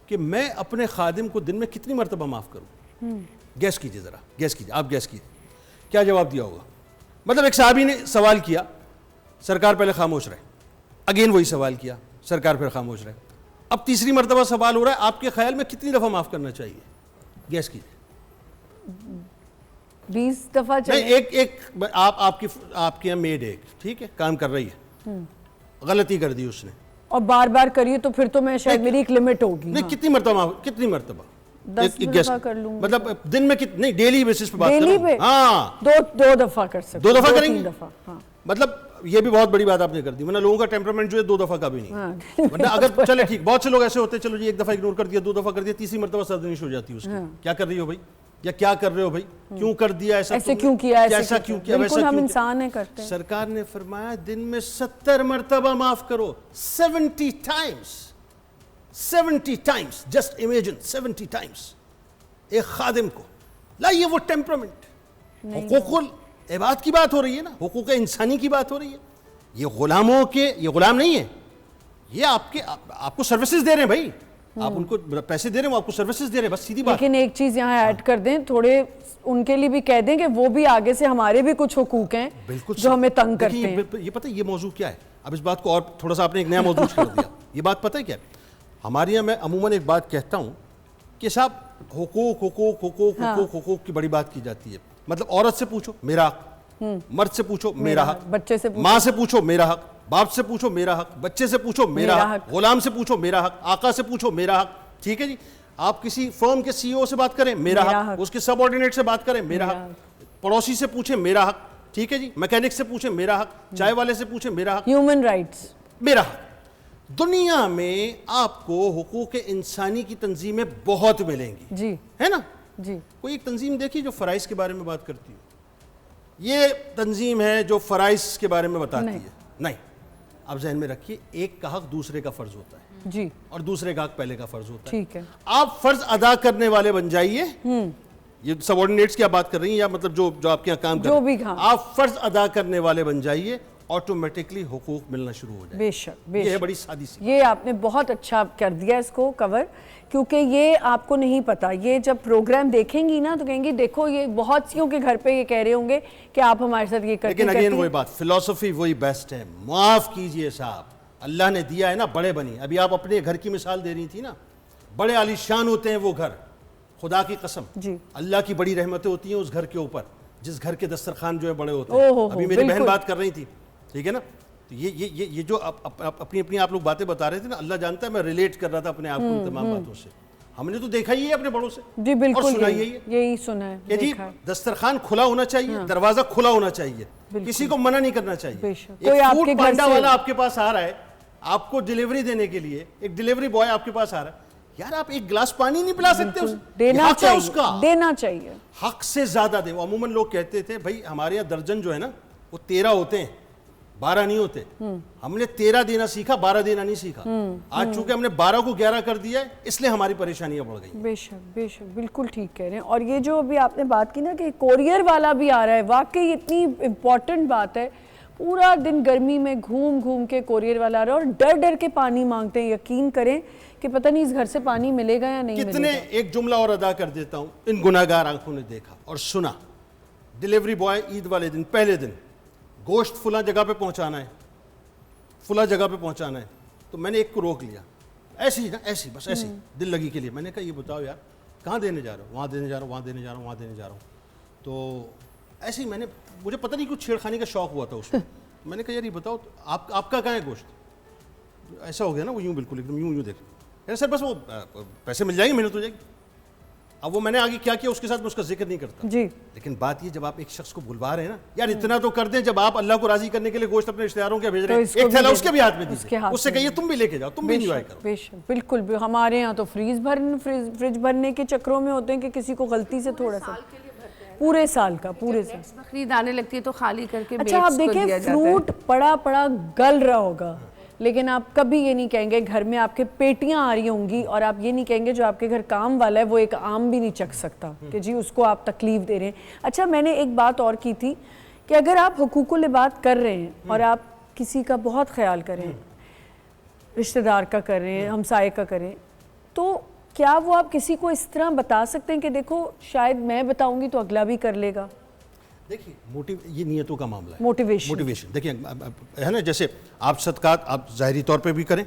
کہ میں اپنے خادم کو دن میں کتنی مرتبہ معاف کروں. گیس کیجئے ذرا, گیس کیجئے, آپ گیس کیجئے, کیا جواب دیا ہوگا. مطلب ایک صحابی نے سوال کیا, سرکار پہلے خاموش رہے, اگین وہی سوال کیا, سرکار پھر خاموش رہے. اب تیسری مرتبہ سوال ہو رہا ہے, آپ کے خیال میں کتنی دفعہ معاف کرنا چاہیے. گیس کیجئے. 20 دفعہ نہیں, ایک آپ کی یہاں میڈ ایک, ٹھیک ہے, کام کر رہی ہے, غلطی کر دی اس نے, اور بار بار کریے تو پھر تو میں شاید میری ایک لمٹ ہوگی. نہیں, کتنی مرتبہ, کتنی مرتبہ 10 دفعہ کر لوں, مطلب دن میں نہیں, ڈیلی بیسس پہ بات ڈیلی پہ, ہاں, 2 دفعہ کر سکتے, 2 دفعہ کریں گے. 3 دفعہ, ہاں. مطلب یہ بھی بہت بڑی بات آپ نے کر دی, ورنہ لوگوں کا ٹیمپرامنٹ جو ہے 2 دفعہ کا بھی نہیں. ورنہ اگر چلے ٹھیک, بہت سے لوگ ایسے ہوتے ہیں, چلو جی 1 دفعہ اگنور کر دیا, 2 دفعہ کر دیا, تیسری مرتبہ سردنش ہو جاتی ہے اس کی, کیا کر رہی ہو بھائی, یا کیا کر رہے ہو بھائی, کیوں کر دیا ایسا, ایسے کیوں کیا, ایسا کیوں کیا, بالکل ہم انسان ہیں, کرتے ہیں. سرکار نے فرمایا دن میں 70 مرتبہ معاف کرو, 70 ٹائمز, جسٹ امیجن 70 ٹائمز ایک خادم کو. لائیے وہ ٹیمپرامنٹ, حقوق العباد کی بات ہو رہی ہے نا, حقوق انسانی کی بات ہو رہی ہے. یہ غلاموں کے, یہ غلام نہیں ہے, یہ آپ کو سروسز دے رہے ہیں بھائی, آپ ان کو پیسے دے رہے ہیں, وہ آپ کو سروسز دے رہے ہیں, بس سیدھی بات. لیکن ایک چیز یہاں ایڈ کر دیں, تھوڑے ان کے لیے بھی کہہ دیں کہ وہ بھی آگے سے ہمارے بھی کچھ حقوق ہیں جو ہمیں تنگ کرتے ہیں. یہ پتہ ہے یہ موضوع کیا ہے, اب اس بات کو اور تھوڑا سا آپ نے ایک نیا موضوع کر دیا. یہ بات پتہ ہے کیا ہے, ہمارے یہاں میں عموماً ایک بات کہتا ہوں کہ صاحب حقوق حقوق حقوق حقوق حقوق کی بڑی بات کی جاتی ہے. مطلب عورت سے پوچھو میرا حق, مرد سے پوچھو میرا حق, بچے سے ماں سے پوچھو میرا حق, باپ سے پوچھو میرا حق, بچے سے پوچھو میرا حق, غلام سے پوچھو میرا حق, آقا سے پوچھو میرا حق. ٹھیک ہے جی, آپ کسی فرم کے سی او سے بات کریں میرا حق, اس کے سب آرڈینیٹ سے بات کریں میرا حق, پڑوسی سے پوچھیں میرا حق, ٹھیک ہے جی, میکینک سے پوچھیں میرا حق, چائے والے سے پوچھیں میرا حق, ہیومن رائٹس میرا حق. دنیا میں آپ کو حقوق انسانی کی تنظیمیں بہت ملیں گی, جی ہے نا. جی, کوئی ایک تنظیم دیکھی جو فرائض کے بارے میں بات کرتی ہے, یہ تنظیم ہے جو فرائض کے بارے میں بتاتی ہے؟ نہیں. اب ذہن میں رکھیے, ایک کا حق دوسرے کا فرض ہوتا ہے جی, اور دوسرے کا حق پہلے کا فرض ہوتا ہے. ٹھیک ہے, آپ فرض ادا کرنے والے بن جائیے. یہ سب آرڈینیٹس کی آپ بات کر رہی ہیں یا مطلب جو آپ کے یہاں کام کر رہے ہیں, آپ فرض ادا کرنے والے بن جائیے, آٹومیٹکلی حقوق ملنا شروع ہو جائے. بے شک, یہ ہے بڑی سادی سی. یہ آپ نے بہت اچھا کر دیا اس کو کور, کیونکہ یہ آپ کو نہیں پتا. یہ جب پروگرام دیکھیں گی نا تو کہیں گی دیکھو یہ بہت سیوں کے گھر پہ یہ کہہ رہے ہوں گے کہ آپ ہمارے ساتھ یہ کرتے ہیں. لیکن اگین وہی بات, فلسفی وہی بیسٹ ہے. معاف کیجئے صاحب, اللہ نے دیا ہے نا بڑے بنی. ابھی آپ اپنے گھر کی مثال دے رہی تھی نا, بڑے عالی شان ہوتے ہیں وہ گھر, خدا کی قسم. جی, اللہ کی بڑی رحمتیں ہوتی ہیں اس گھر کے اوپر جس گھر کے دسترخوان جو ہے بڑے ہوتے ہیں. ابھی میری بہن بات کر رہی تھی, ٹھیک ہے نا, تو یہ جو اپنی آپ لوگ باتیں بتا رہے تھے نا, اللہ جانتا ہے میں ریلیٹ کر رہا تھا اپنے آپ کو ان تمام باتوں سے. ہم نے تو دیکھا ہی ہے اپنے بڑوں سے, جی بالکل, اور سنا یہی سنا ہے کہ جی دسترخوان کھلا ہونا چاہیے, دروازہ کھلا ہونا چاہیے, کسی کو منع نہیں کرنا چاہیے. ایک فوڈ پانڈا والا آپ کے پاس آ رہا ہے آپ کو ڈیلیوری دینے کے لیے, ایک ڈیلیوری بوائے آپ کے پاس آ رہا ہے, یار آپ ایک گلاس پانی نہیں پلا سکتے اسے؟ دینا چاہیے, اس کا دینا چاہیے, حق سے زیادہ دیں. عموماً لوگ کہتے تھے بھائی ہمارے یہاں درجن جو ہے نا وہ 13 ہوتے ہیں, 12 نہیں ہوتے. ہم نے 13 دینا سیکھا, 12 دینا نہیں سیکھا. آج چونکہ ہم نے 12 کو 11 کر دیا ہے, اس لیے ہماری پریشانیاں بڑھ گئی. بے شک بے شک, بالکل ٹھیک کہہ رہے ہیں. اور یہ جو ابھی آپ نے بات کی نا کہ کوریئر والا بھی آ رہا ہے, واقعی اتنی امپورٹنٹ بات ہے. پورا دن گرمی میں گھوم گھوم کے کوریئر والا آ رہا ہے اور ڈر ڈر کے پانی مانگتے ہیں. یقین کریں کہ پتہ نہیں اس گھر سے پانی ملے گا یا نہیں ملے گا. کتنے, ایک جملہ اور ادا کر دیتا ہوں, ان گناہگار آنکھوں نے دیکھا اور سنا. ڈیلیوری بوائے عید والے دن, پہلے دن, گوشت فلاں جگہ پہ پہنچانا ہے, فلاں جگہ پہ پہنچانا ہے. تو میں نے ایک کو روک لیا, ایسے ہی نا, ایسی بس ایسی دل لگی کے لیے. میں نے کہا یہ بتاؤ یار کہاں دینے جا رہا ہوں؟ وہاں دینے جا رہا ہوں, وہاں دینے جا رہا ہوں, وہاں دینے جا رہا ہوں. تو ایسے ہی مجھے پتہ نہیں کچھ چھیڑخانی کا شوق ہوا تھا اس میں. میں نے کہا یار یہ بتاؤ آپ کا کہاں ہے گوشت؟ ایسا ہو گیا نا وہ یوں بالکل ایک دم یوں دیکھ. سر بس وہ پیسے مل جائیں گے, محنت ہو جائے گی. اب وہ میں نے آگے کیا کیا اس کے ساتھ میں اس کا ذکر نہیں کرتا. جی, لیکن بات یہ جب آپ ایک شخص کو بلوا رہے ہیں نا, یار اتنا تو کر دیں, جب آپ اللہ کو راضی کرنے کے لیے گوشت اپنے رشتہ داروں کے بھیج رہے ہیں, ایک تھیلا اس کے بھی ہاتھ میں دیجیے, اس سے کہیے تم بھی لے کے جاؤ, تم بھی انجوائے کرو. بے شک, بالکل. ہمارے یہاں تو فریج بھرنے کے چکروں میں ہوتے ہیں کہ کسی کو غلطی سے تھوڑا سا, پورے سال کا, پورے سال. بقرعید آنے لگتی ہے تو خالی کر کے اچھا آپ دیکھیں فروٹ پڑا گل رہا ہوگا, لیکن آپ کبھی یہ نہیں کہیں گے گھر میں آپ کے پیٹیاں آ رہی ہوں گی اور آپ یہ نہیں کہیں گے جو آپ کے گھر کام والا ہے وہ ایک آم بھی نہیں چکھ سکتا کہ جی اس کو آپ تکلیف دے رہے ہیں. اچھا میں نے ایک بات اور کی تھی کہ اگر آپ حقوق العباد کر رہے ہیں اور آپ کسی کا بہت خیال کریں, رشتہ دار کا کریں, ہمسائے کا کریں, تو کیا وہ آپ کسی کو اس طرح بتا سکتے ہیں کہ دیکھو شاید میں بتاؤں گی تو اگلا بھی کر لے گا؟ دیکھیے یہ نیتوں کا معاملہ ہے, موٹیویشن. دیکھیں ہے نا, جیسے آپ صدقات آپ ظاہری طور پہ بھی کریں,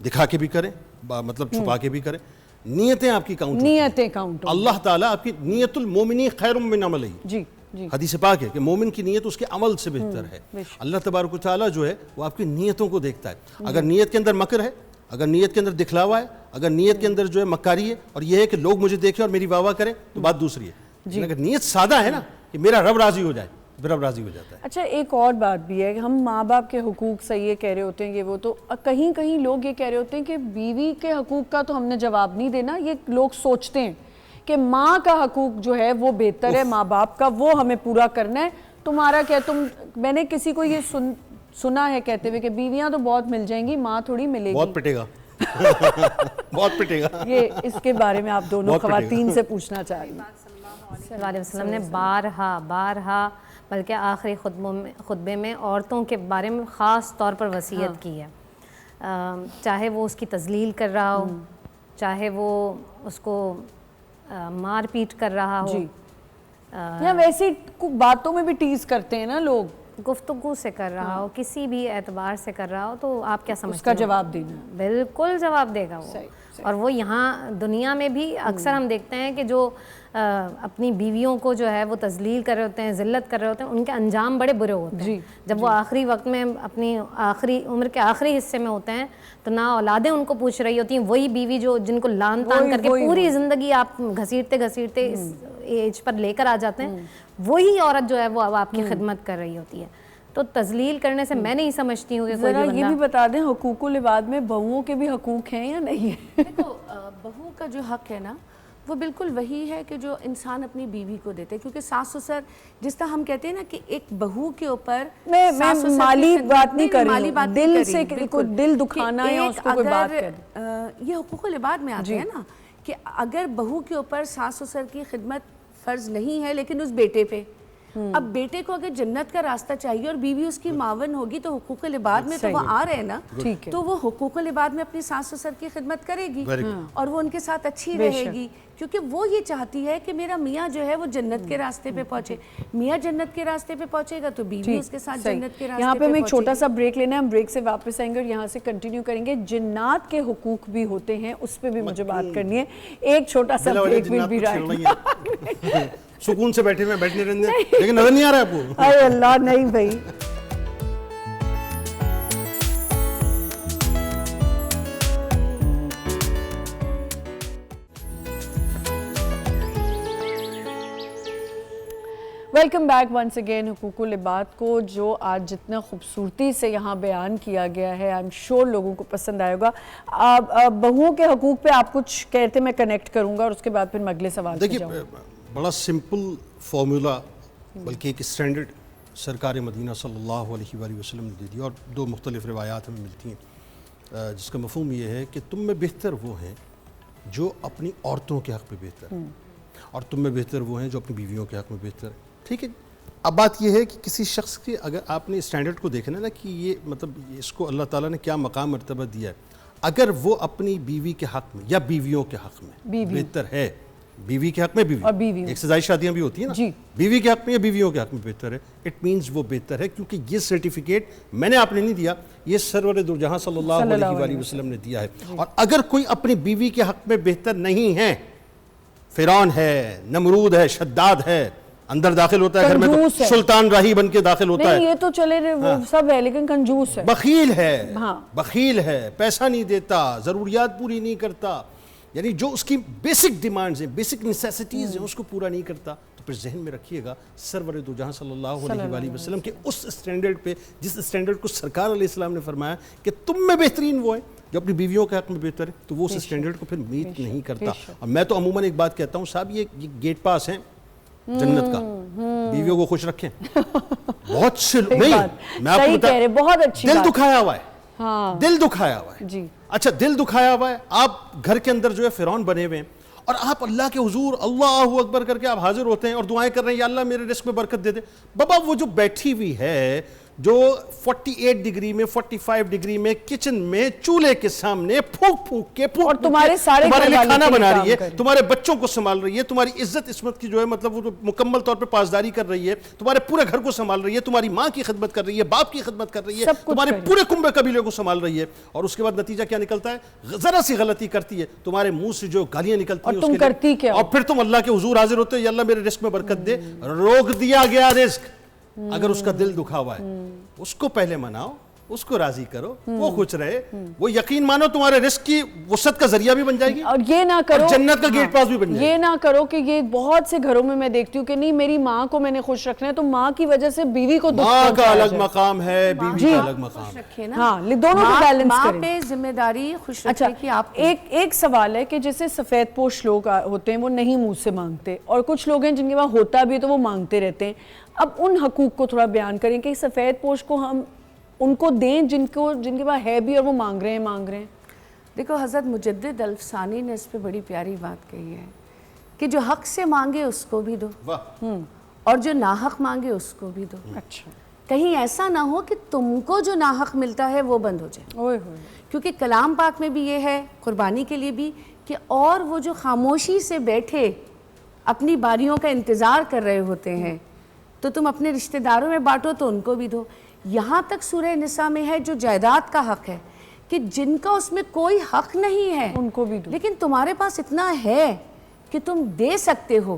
دکھا کے بھی کریں, مطلب چھپا کے بھی کریں, نیتیں آپ کی کاؤنٹ, نیتیں کاؤنٹ. اللہ تعالیٰ آپ کی نیت المومنی خیر من عملہ, جی جی, حدیث پاک ہے کہ مومن کی نیت اس کے عمل سے بہتر ہے. اللہ تبارک و تعالیٰ جو ہے وہ آپ کی نیتوں کو دیکھتا ہے. اگر نیت کے اندر مکر ہے, اگر نیت کے اندر دکھلاوا ہے, اگر نیت کے اندر جو ہے مکاری ہے اور یہ ہے کہ لوگ مجھے دیکھیں اور میری واہ واہ کریں, تو بات دوسری ہے. لیکن اگر نیت سادہ ہے نا کہ میرا رب راضی ہو جائے, رب راضی ہو جاتا ہے. اچھا ایک اور بات بھی ہے کہ ہم ماں باپ کے حقوق سے یہ کہہ رہے ہوتے ہیں کہ وہ تو, کہیں کہیں لوگ یہ کہہ رہے ہوتے ہیں کہ بیوی کے حقوق کا تو ہم نے جواب نہیں دینا. یہ لوگ سوچتے ہیں کہ ماں کا حقوق جو ہے وہ بہتر ہے, ماں باپ کا وہ ہمیں پورا کرنا ہے. تمہارا کیا, میں نے کسی کو یہ سنا ہے کہتے ہوئے کہ بیویاں تو بہت مل جائیں گی, ماں تھوڑی ملے گی. بہت پٹے گا بہت پٹے گا. یہ اس کے بارے میں آپ دونوں خواتین سے پوچھنا چاہ رہی ہیں. صلی اللہ علیہ وسلم نے بارہا بلکہ آخری خطبے میں عورتوں کے بارے میں خاص طور پر وصیت کی ہے. چاہے وہ اس کی تذلیل کر رہا ہو، چاہے وہ اس کو مار پیٹ کر رہا ہو، یا ویسے باتوں میں بھی ٹیز کرتے ہیں نا لوگ، گفتگو سے کر رہا ہو، کسی بھی اعتبار سے کر رہا ہو، تو آپ کیا سمجھتے اس کا جواب دینا؟ بالکل جواب دے گا وہ. اور وہ یہاں دنیا میں بھی اکثر ہم دیکھتے ہیں کہ جو اپنی بیویوں کو جو ہے وہ تذلیل کر رہے ہوتے ہیں، ذلت کر رہے ہوتے ہیں، ان کے انجام بڑے برے ہوتے ہیں. جب وہ آخری وقت میں اپنی آخری عمر کے آخری حصے میں ہوتے ہیں تو نہ اولادیں ان کو پوچھ رہی ہوتی ہیں، وہی بیوی جو جن کو لان تان کر کے پوری زندگی آپ گھسیٹتے گھسیٹتے اس ایج پر لے کر آ جاتے ہیں، وہی عورت جو ہے وہ اب آپ کی خدمت کر رہی ہوتی ہے. تو تذلیل کرنے سے میں نہیں سمجھتی ہوں کہ کوئی ذرا یہ بھی بتا دیں حقوق العباد میں بہوؤں کے بھی حقوق ہیں یا نہیں ہیں؟ دیکھو بہو کا جو حق ہے نا وہ بالکل وہی ہے کہ جو انسان اپنی بیوی کو دیتے ہیں، کیونکہ ساس سسر جس طرح ہم کہتے ہیں نا کہ ایک بہو کے اوپر میں مالی بات نہیں کر رہی ہوں، دل سے کوئی دل دکھانا یا اس کو کوئی بات کر، یہ حقوق العباد میں آتے ہیں نا کہ اگر بہو کے اوپر ساس سسر کی خدمت فرض نہیں ہے لیکن اس بیٹے پہ، اب بیٹے کو اگر جنت کا راستہ چاہیے اور بیوی اس کی معاون ہوگی تو حقوق العباد میں تو وہ آ رہے ہیں نا، تو وہ حقوق العباد میں اپنی ساس سسر کی خدمت کرے گی اور وہ ان کے ساتھ اچھی رہے گی، کیونکہ وہ یہ چاہتی ہے کہ میرا میاں جو ہے وہ جنت کے راستے پہ پہنچے. میاں جنت کے راستے پہ پہنچے گا تو بیوی اس کے ساتھ جنت کے راستے پہ. یہاں پہ ہمیں ایک چھوٹا سا بریک لینا ہے، ہم بریک سے واپس آئیں گے اور یہاں سے کنٹینیو کریں گے. جنات کے حقوق بھی ہوتے ہیں، اس پہ بھی مجھے بات کرنی ہے. ایک چھوٹا سا بریک ول بی رائٹ. سکون سے بیٹھے ہوئے بیٹھنے رہنے لیکن نظر نہیں آ رہا ہے آپ کو. اے اللہ نہیں بھائی. Welcome back once again. حقوق العباد کو جو آج جتنا خوبصورتی سے یہاں بیان کیا گیا ہے، آئی ایم شیور لوگوں کو پسند آئے گا. بہوؤں کے حقوق پہ آپ کچھ کہتے میں کنیکٹ کروں گا اور اس کے بعد پھر میں اگلے سوال پہ جاؤں. دیکھیے بڑا سمپل فارمولا بلکہ ایک اسٹینڈرڈ سرکار مدینہ صلی اللہ علیہ وآلہ وسلم نے دے دیا، اور دو مختلف روایات ہمیں ملتی ہیں جس کا مفہوم یہ ہے کہ تم میں بہتر وہ ہیں جو اپنی عورتوں کے حق میں بہتر ہیں اور تم میں بہتر وہ ہیں جو اپنی بیویوں کے حق میں بہتر ہیں. ٹھیک ہے. اب بات یہ ہے کہ کسی شخص کے اگر آپ نے اسٹینڈرڈ کو دیکھنا نا کہ یہ مطلب اس کو اللہ تعالیٰ نے کیا مقام مرتبہ دیا ہے، اگر وہ اپنی بیوی کے حق میں یا بیویوں کے حق میں بہتر ہے، بیوی کے حق میں بیوی ایک سے زائد شادیاں بھی ہوتی ہیں نا، بیوی کے حق میں یا بیویوں کے حق میں بہتر ہے، اٹ مینز وہ بہتر ہے، کیونکہ یہ سرٹیفکیٹ میں نے آپ نے نہیں دیا، یہ سرور دو جہاں صلی اللہ علیہ وآلہ وسلم نے دیا ہے. اور اگر کوئی اپنی بیوی کے حق میں بہتر نہیں ہے، فرعون ہے، نمرود ہے، شداد ہے، اندر داخل ہوتا ہے گھر میں تو سلطان راہی بن کے داخل ہوتا ہے، یہ تو چلے وہ سب ہے لیکن کنجوس ہے، بخیل ہے، پیسہ نہیں دیتا، ضروریات پوری نہیں کرتا، یعنی جو اس کی بیسک ڈیمانڈز ہیں، بیسک نیسیسٹیز ہیں، اس کو پورا نہیں کرتا. تو پھر ذہن میں رکھیے گا سرور دو جہاں صلی اللہ علیہ وآلہ وسلم کے اس اسٹینڈرڈ پہ، جس اسٹینڈرڈ کو سرکار علیہ السلام نے فرمایا کہ تم میں بہترین وہ ہے جو اپنی بیویوں کے حق میں بہتر ہے، تو وہ اس اسٹینڈرڈ کو پھر میٹ نہیں کرتا. اور میں تو عموماً ایک بات کہتا ہوں صاحب، یہ گیٹ پاس ہیں جنت کا، بیویوں کو خوش رکھیں. بہت سے نہیں، میں آپ کو بتا، بہت اچھی دل دکھایا ہوا ہے، دل دکھایا ہوا ہے. اچھا دل دکھایا ہوا ہے، آپ گھر کے اندر جو ہے فرعون بنے ہوئے ہیں اور آپ اللہ کے حضور اللہ اکبر کر کے آپ حاضر ہوتے ہیں اور دعائیں کر رہے ہیں یا اللہ میرے رزق میں برکت دے دے. بابا وہ جو بیٹھی ہوئی ہے جو 48 ڈگری میں 45 ڈگری میں کچن میں چولہے کے سامنے پھونک پھونک کے اور تمہارے لیے کھانا بنا رہی ہے، تمہارے بچوں کو سنبھال رہی ہے، تمہاری عزت عصمت کی جو ہے مطلب وہ مکمل طور پہ پاسداری کر رہی ہے، تمہارے پورے گھر کو سنبھال رہی ہے، تمہاری ماں کی خدمت کر رہی ہے، باپ کی خدمت کر رہی ہے، تمہارے پورے کنبے قبیلے کو سنبھال رہی ہے، اور اس کے بعد نتیجہ کیا نکلتا ہے؟ ذرا سی غلطی کرتی ہے تمہارے منہ سے جو گالیاں نکلتی ہیں، تم کرتی کیا؟ اور پھر تم اللہ کے حضور حاضر ہوتے ہیں یا اللہ میرے رزق میں برکت دے. روک دیا گیا رزق. اگر اس کا دل دکھا ہوا ہے اس کو پہلے مناؤ، اس کو راضی کرو، وہ خوش رہے، وہ یقین مانو تمہارے رزق کی وسعت کا ذریعہ بھی بن جائے گی اور یہ نہ کرو جنت کا گیٹ پاس بھی بن جائے گی. یہ نہ کرو کہ یہ بہت سے گھروں میں دیکھتی ہوں کہ نہیں میری ماں کو میں نے خوش رکھنا ہے تو ماں کی وجہ سے بیوی کو ماں کا الگ مقام ہے، بیوی کا الگ مقام ہے. ہاں دونوں کو بیلنس کریں. ماں پہ ذمہ داری خوش رکھنے کی. آپ ایک سوال ہے کہ جیسے سفید پوش لوگ ہوتے ہیں وہ نہیں منہ سے مانگتے اور کچھ لوگ ہیں جن کے پاس ہوتا بھی تو وہ مانگتے رہتے ہیں. اب ان حقوق کو تھوڑا بیان کریں کہ سفید پوش کو ہم ان کو دیں جن کے پاس ہے بھی اور وہ مانگ رہے ہیں. دیکھو حضرت مجدد الفسانی نے اس پہ بڑی پیاری بات کہی ہے کہ جو حق سے مانگے اس کو بھی دو اور جو ناحق مانگے اس کو بھی دو. اچھا کہیں ایسا نہ ہو کہ تم کو جو ناحق ملتا ہے وہ بند ہو جائے. اوئے ہوئے. کیونکہ کلام پاک میں بھی یہ ہے قربانی کے لیے بھی کہ اور وہ جو خاموشی سے بیٹھے اپنی باریوں کا انتظار کر رہے ہوتے ہیں تو تم اپنے رشتہ داروں میں بانٹو تو ان کو بھی دو. یہاں تک سورہ نساء میں ہے جو جائیداد کا حق ہے کہ جن کا اس میں کوئی حق نہیں ہے ان کو بھی دو, لیکن تمہارے پاس اتنا ہے کہ تم دے سکتے ہو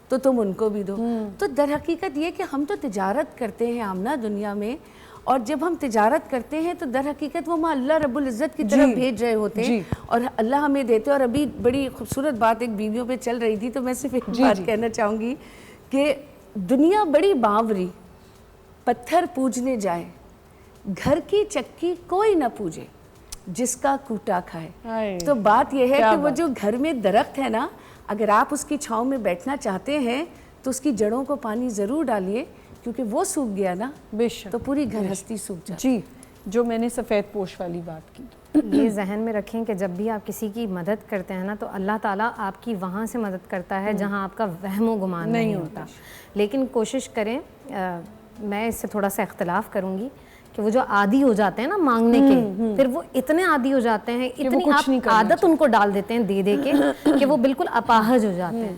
تو تم ان کو بھی دو. تو در حقیقت یہ کہ ہم تو تجارت کرتے ہیں آمنہ دنیا میں, اور جب ہم تجارت کرتے ہیں تو در حقیقت وہ اللہ رب العزت کی طرف بھیج رہے ہوتے ہیں اور اللہ ہمیں دیتے. اور ابھی بڑی خوبصورت بات ایک ویڈیو پہ چل رہی تھی تو میں صرف ایک بات کہنا چاہوں گی کہ دنیا بڑی باوری, پتھر پوجنے جائے, گھر کی چکی کوئی نہ پوجے, جس کا کوٹا کھائے. تو بات یہ ہے کہ وہ جو گھر میں درخت ہے نا, اگر آپ اس کی چھاؤں میں بیٹھنا چاہتے ہیں تو اس کی جڑوں کو پانی ضرور ڈالیے, کیونکہ وہ سوکھ گیا نا تو پوری گھر ہستی سوکھ جاتی. جی, جو میں نے سفید پوش والی بات کی, یہ ذہن میں رکھیں کہ جب بھی آپ کسی کی مدد کرتے ہیں نا تو اللہ تعالیٰ آپ کی وہاں سے مدد کرتا ہے جہاں آپ کا وہم و گمان نہیں ہوتا. لیکن کوشش کریں, میں اس سے تھوڑا سا اختلاف کروں گی کہ وہ جو عادی ہو جاتے ہیں نا مانگنے کے, پھر وہ اتنے عادی ہو جاتے ہیں, اتنی آپ عادت ان کو ڈال دیتے ہیں دے دے کے کہ وہ بالکل اپاہج ہو جاتے ہیں.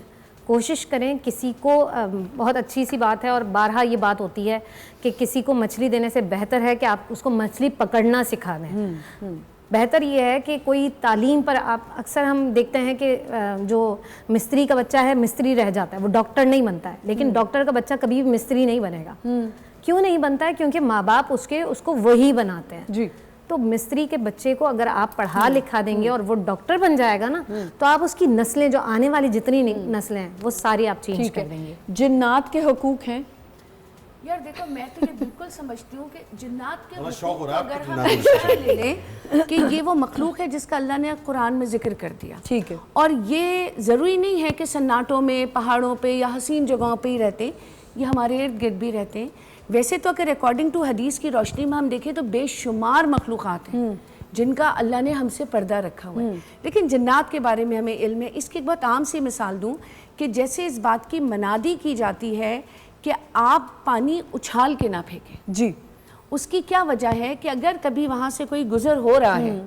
کوشش کریں کسی کو, بہت اچھی سی بات ہے اور بارہا یہ بات ہوتی ہے کہ کسی کو مچھلی دینے سے بہتر ہے کہ آپ اس کو مچھلی پکڑنا سکھا دیں. بہتر یہ ہے کہ کوئی تعلیم پر آپ, اکثر ہم دیکھتے ہیں کہ جو مستری کا بچہ ہے مستری رہ جاتا ہے, وہ ڈاکٹر نہیں بنتا ہے, لیکن ڈاکٹر کا بچہ کبھی بھی مستری نہیں بنے گا. کیوں نہیں بنتا ہے؟ کیونکہ ماں باپ اس کو وہی بناتے ہیں. جی, تو مستری کے بچے کو اگر آپ پڑھا لکھا دیں گے اور وہ ڈاکٹر بن جائے گا نا تو آپ اس کی نسلیں, جو آنے والی جتنی نسلیں ہیں وہ ساری آپ چینج کر دیں گے. جنات کے حقوق ہیں. یار دیکھو, میں تو یہ بالکل سمجھتی ہوں کہ جنات کے حقوق کو اگر ہم لے لیں کہ یہ وہ مخلوق ہے جس کا اللہ نے قرآن میں ذکر کر دیا. ٹھیک ہے. اور یہ ضروری نہیں ہے کہ سناٹوں میں, پہاڑوں پہ یا حسین جگہوں پہ ہی رہتے, یہ ہمارے ارد گرد بھی رہتے ہیں. ویسے تو اگر اکارڈنگ ٹو حدیث کی روشنی میں ہم دیکھیں تو بے شمار مخلوقات ہیں جن کا اللہ نے ہم سے پردہ رکھا ہوا ہے. لیکن جنات کے بارے میں ہمیں علم ہے. اس کی ایک بہت عام سی مثال دوں کہ جیسے اس بات کی منادی کی جاتی ہے کہ آپ پانی اچھال کے نہ پھینکیں. جی, اس کی کیا وجہ ہے کہ اگر کبھی وہاں سے کوئی گزر ہو رہا ہے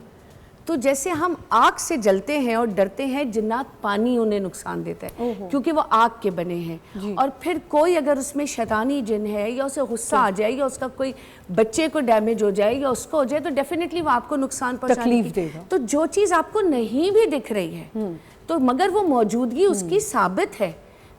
تو جیسے ہم آگ سے جلتے ہیں اور ڈرتے ہیں, جنات پانی انہیں نقصان دیتا ہے کیونکہ وہ آگ کے بنے ہیں. اور پھر کوئی اگر اس میں شیطانی جن ہے یا اسے غصہ آ جائے یا اس کا کوئی بچے کو ڈیمیج ہو جائے یا اس کو ہو جائے تو ڈیفینیٹلی وہ آپ کو نقصان تکلیف دے گا. تو جو چیز آپ کو نہیں بھی دکھ رہی ہے تو مگر وہ موجودگی اس کی ثابت ہے,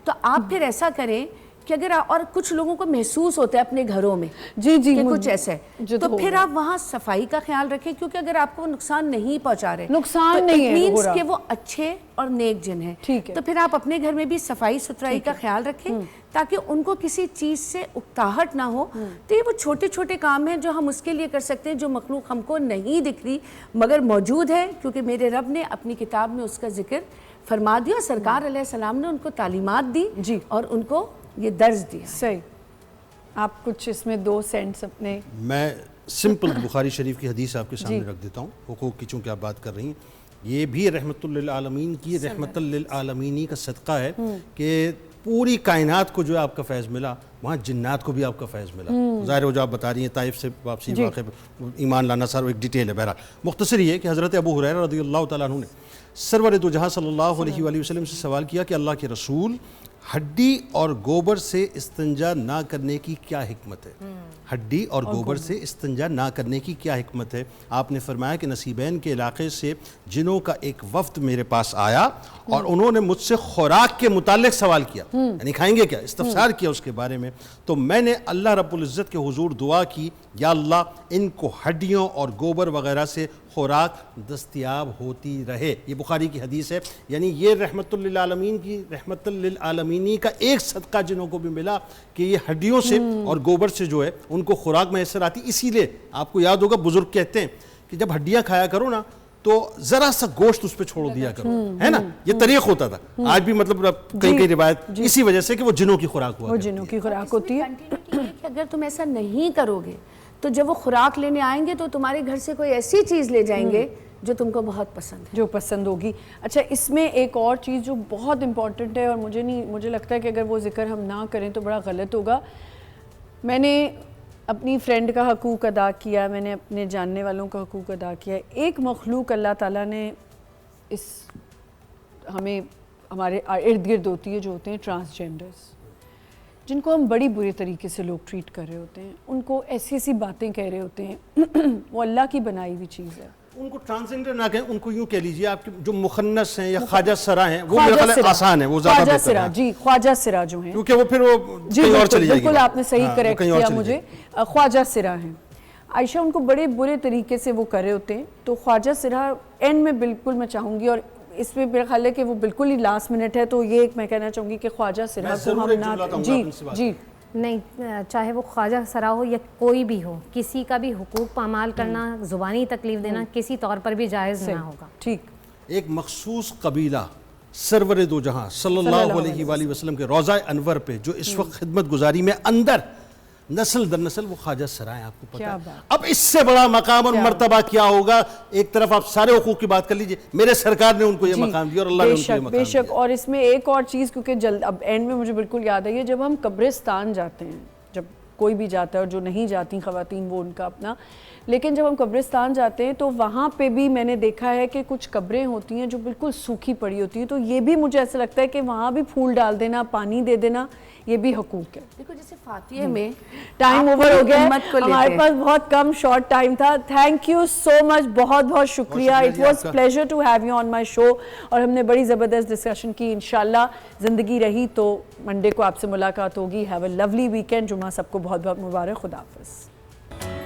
تو آپ پھر ایسا کریں کہ اگر اور کچھ لوگوں کو محسوس ہوتا ہے اپنے گھروں میں کہ کچھ ایسا ہے تو پھر آپ وہاں صفائی کا خیال رکھیں, کیونکہ اگر آپ کو نقصان نہیں پہنچا رہے, نقصان نہیں ہے, مینس کہ وہ اچھے اور نیک جن ہیں, تو پھر آپ اپنے گھر میں بھی صفائی ستھرائی کا خیال رکھیں تاکہ ان کو کسی چیز سے اکتاہٹ نہ ہو. تو یہ وہ چھوٹے چھوٹے کام ہیں جو ہم اس کے لیے کر سکتے ہیں جو مخلوق ہم کو نہیں دکھ رہی مگر موجود ہے, کیونکہ میرے رب نے اپنی کتاب میں اس کا ذکر فرما دیا, سرکار علیہ السلام نے ان کو تعلیمات دی اور ان کو یہ درج دیا. صحیح. آپ کچھ اس میں 2 سینٹس اپنے, میں سمپل بخاری شریف کی حدیث آپ کے سامنے رکھ دیتا ہوں. حقوق کی چونکہ آپ بات کر رہی ہیں, یہ بھی رحمت للعالمین کی رحمت للعالمینی کا صدقہ ہے کہ پوری کائنات کو جو آپ کا فیض ملا وہاں جنات کو بھی آپ کا فیض ملا. ظاہر ہو جو آپ بتا رہی ہیں طائف سے واپسی واقع ایمان لانا سارا ایک ڈیٹیل ہے. بہرحال مختصر یہ کہ حضرت ابو ہریرہ رضی اللہ تعالیٰ عنہ نے سرور دو جہاں صلی اللہ علیہ وآلہ وسلم سے سوال کیا کہ اللہ کے رسول, ہڈی اور گوبر سے استنجا نہ کرنے کی کیا حکمت ہے؟ ہڈی اور گوبر سے استنجا نہ کرنے کی کیا حکمت ہے؟ آپ نے فرمایا کہ نصیبین کے علاقے سے جنوں کا ایک وفد میرے پاس آیا اور انہوں نے مجھ سے خوراک کے متعلق سوال کیا, یعنی کھائیں گے کیا, استفسار کیا اس کے بارے میں. تو میں نے اللہ رب العزت کے حضور دعا کی, یا اللہ ان کو ہڈیوں اور گوبر وغیرہ سے خوراک دستیاب ہوتی رہے. یہ بخاری کی حدیث ہے. یعنی یہ رحمت للعالمین کی رحمت للعالمینی کا ایک صدقہ جنوں کو بھی ملا کہ یہ ہڈیوں سے اور گوبر سے جو ہے ان کو خوراک میسر آتی. اسی لیے آپ کو یاد ہوگا بزرگ کہتے ہیں کہ جب ہڈیاں کھایا کرو نا تو ذرا سا گوشت اس پہ چھوڑ دیا کرو, ہے نا, یہ طریق ہوتا تھا. آج بھی مطلب کئی روایت اسی وجہ سے کہ وہ جنوں کی خوراک ہوا, وہ جنوں کی خوراک ہوتی ہے. کہ اگر تم ایسا نہیں کرو گے تو جب وہ خوراک لینے آئیں گے تو تمہارے گھر سے کوئی ایسی چیز لے جائیں گے جو تم کو بہت پسند ہے, جو پسند ہوگی. اچھا, اس میں ایک اور چیز جو بہت امپورٹنٹ ہے اور مجھے لگتا ہے کہ اگر وہ ذکر ہم نہ کریں تو بڑا غلط ہوگا. میں نے اپنی فرینڈ کا حقوق ادا کیا, میں نے اپنے جاننے والوں کا حقوق ادا کیا. ایک مخلوق اللہ تعالیٰ نے اس ہمیں ہمارے ارد گرد ہوتی ہے جو ہوتے ہیں ٹرانسجینڈرز, جن کو ہم بڑی برے طریقے سے لوگ ٹریٹ کر رہے ہوتے ہیں, ان کو ایسی ایسی باتیں کہہ رہے ہوتے ہیں, وہ اللہ کی بنائی ہوئی چیز ہے. ان کو ٹرانسجینڈر نہ کہیں, ان کو یوں کہہ لیجیے آپ جو مخنث ہیں یا خواجہ سرا ہیں, وہ میرے خیال ہے آسان ہے, وہ زیادہ بہتر ہے. جی خواجہ سرا جو ہیں, کیونکہ وہ پھر وہ کہیں اور چلی جائے گی. بالکل آپ نے صحیح کریکٹ کیا مجھے, خواجہ سرا ہیں. عائشہ ان کو بڑے برے طریقے سے وہ کر رہے ہوتے ہیں, تو خواجہ سرا اینڈ میں بالکل میں چاہوں گی, اور اس میں میرا خیال ہے کہ وہ بالکل ہی لاسٹ منٹ ہے, تو یہ ایک میں کہنا چاہوں گی کہ خواجہ سرا کو ہم نہ, جی نہیں, چاہے وہ خواجہ سرا ہو یا کوئی بھی ہو, کسی کا بھی حقوق پامال کرنا, زبانی تکلیف دینا کسی طور پر بھی جائز نہ ہوگا. ٹھیک. ایک مخصوص قبیلہ سرور دو جہاں صلی اللہ علیہ وآلہ وسلم کے روضہ انور پہ جو اس وقت خدمت گزاری میں اندر نسل در نسل, وہ خواجہ سرا ہیں, آپ کو پتہ ہے. اب اس سے بڑا مقام اور مرتبہ کیا ہوگا؟ ایک طرف آپ سارے حقوق کی بات کر لیجئے, میرے سرکار نے ان کو یہ مقام دیا اور اللہ نے ان کو یہ مقام دیا. بے شک. اور اس میں ایک اور چیز, کیونکہ جلد اب اینڈ میں مجھے بالکل یاد آئی ہے, جب ہم قبرستان جاتے ہیں, جب کوئی بھی جاتا ہے, اور جو نہیں جاتی خواتین وہ ان کا اپنا, لیکن جب ہم قبرستان جاتے ہیں تو وہاں پہ بھی میں نے دیکھا ہے کہ کچھ قبریں ہوتی ہیں جو بالکل سوکھی پڑی ہوتی ہیں, تو یہ بھی مجھے ایسا لگتا ہے کہ وہاں بھی پھول ڈال دینا, پانی دے دینا, یہ بھی حقوق ہے. دیکھو جیسے فاتحہ میں ٹائم اوور ہو گیا ہے, ہمارے پاس بہت کم شارٹ ٹائم تھا. تھینک یو سو مچ, بہت بہت شکریہ. It was pleasure to have you on my show, اور ہم نے بڑی زبردست ڈسکشن کی. انشاءاللہ زندگی رہی تو منڈے کو آپ سے ملاقات ہوگی. Have a lovely weekend. جمعہ سب کو بہت بہت مبارک. خدا حافظ.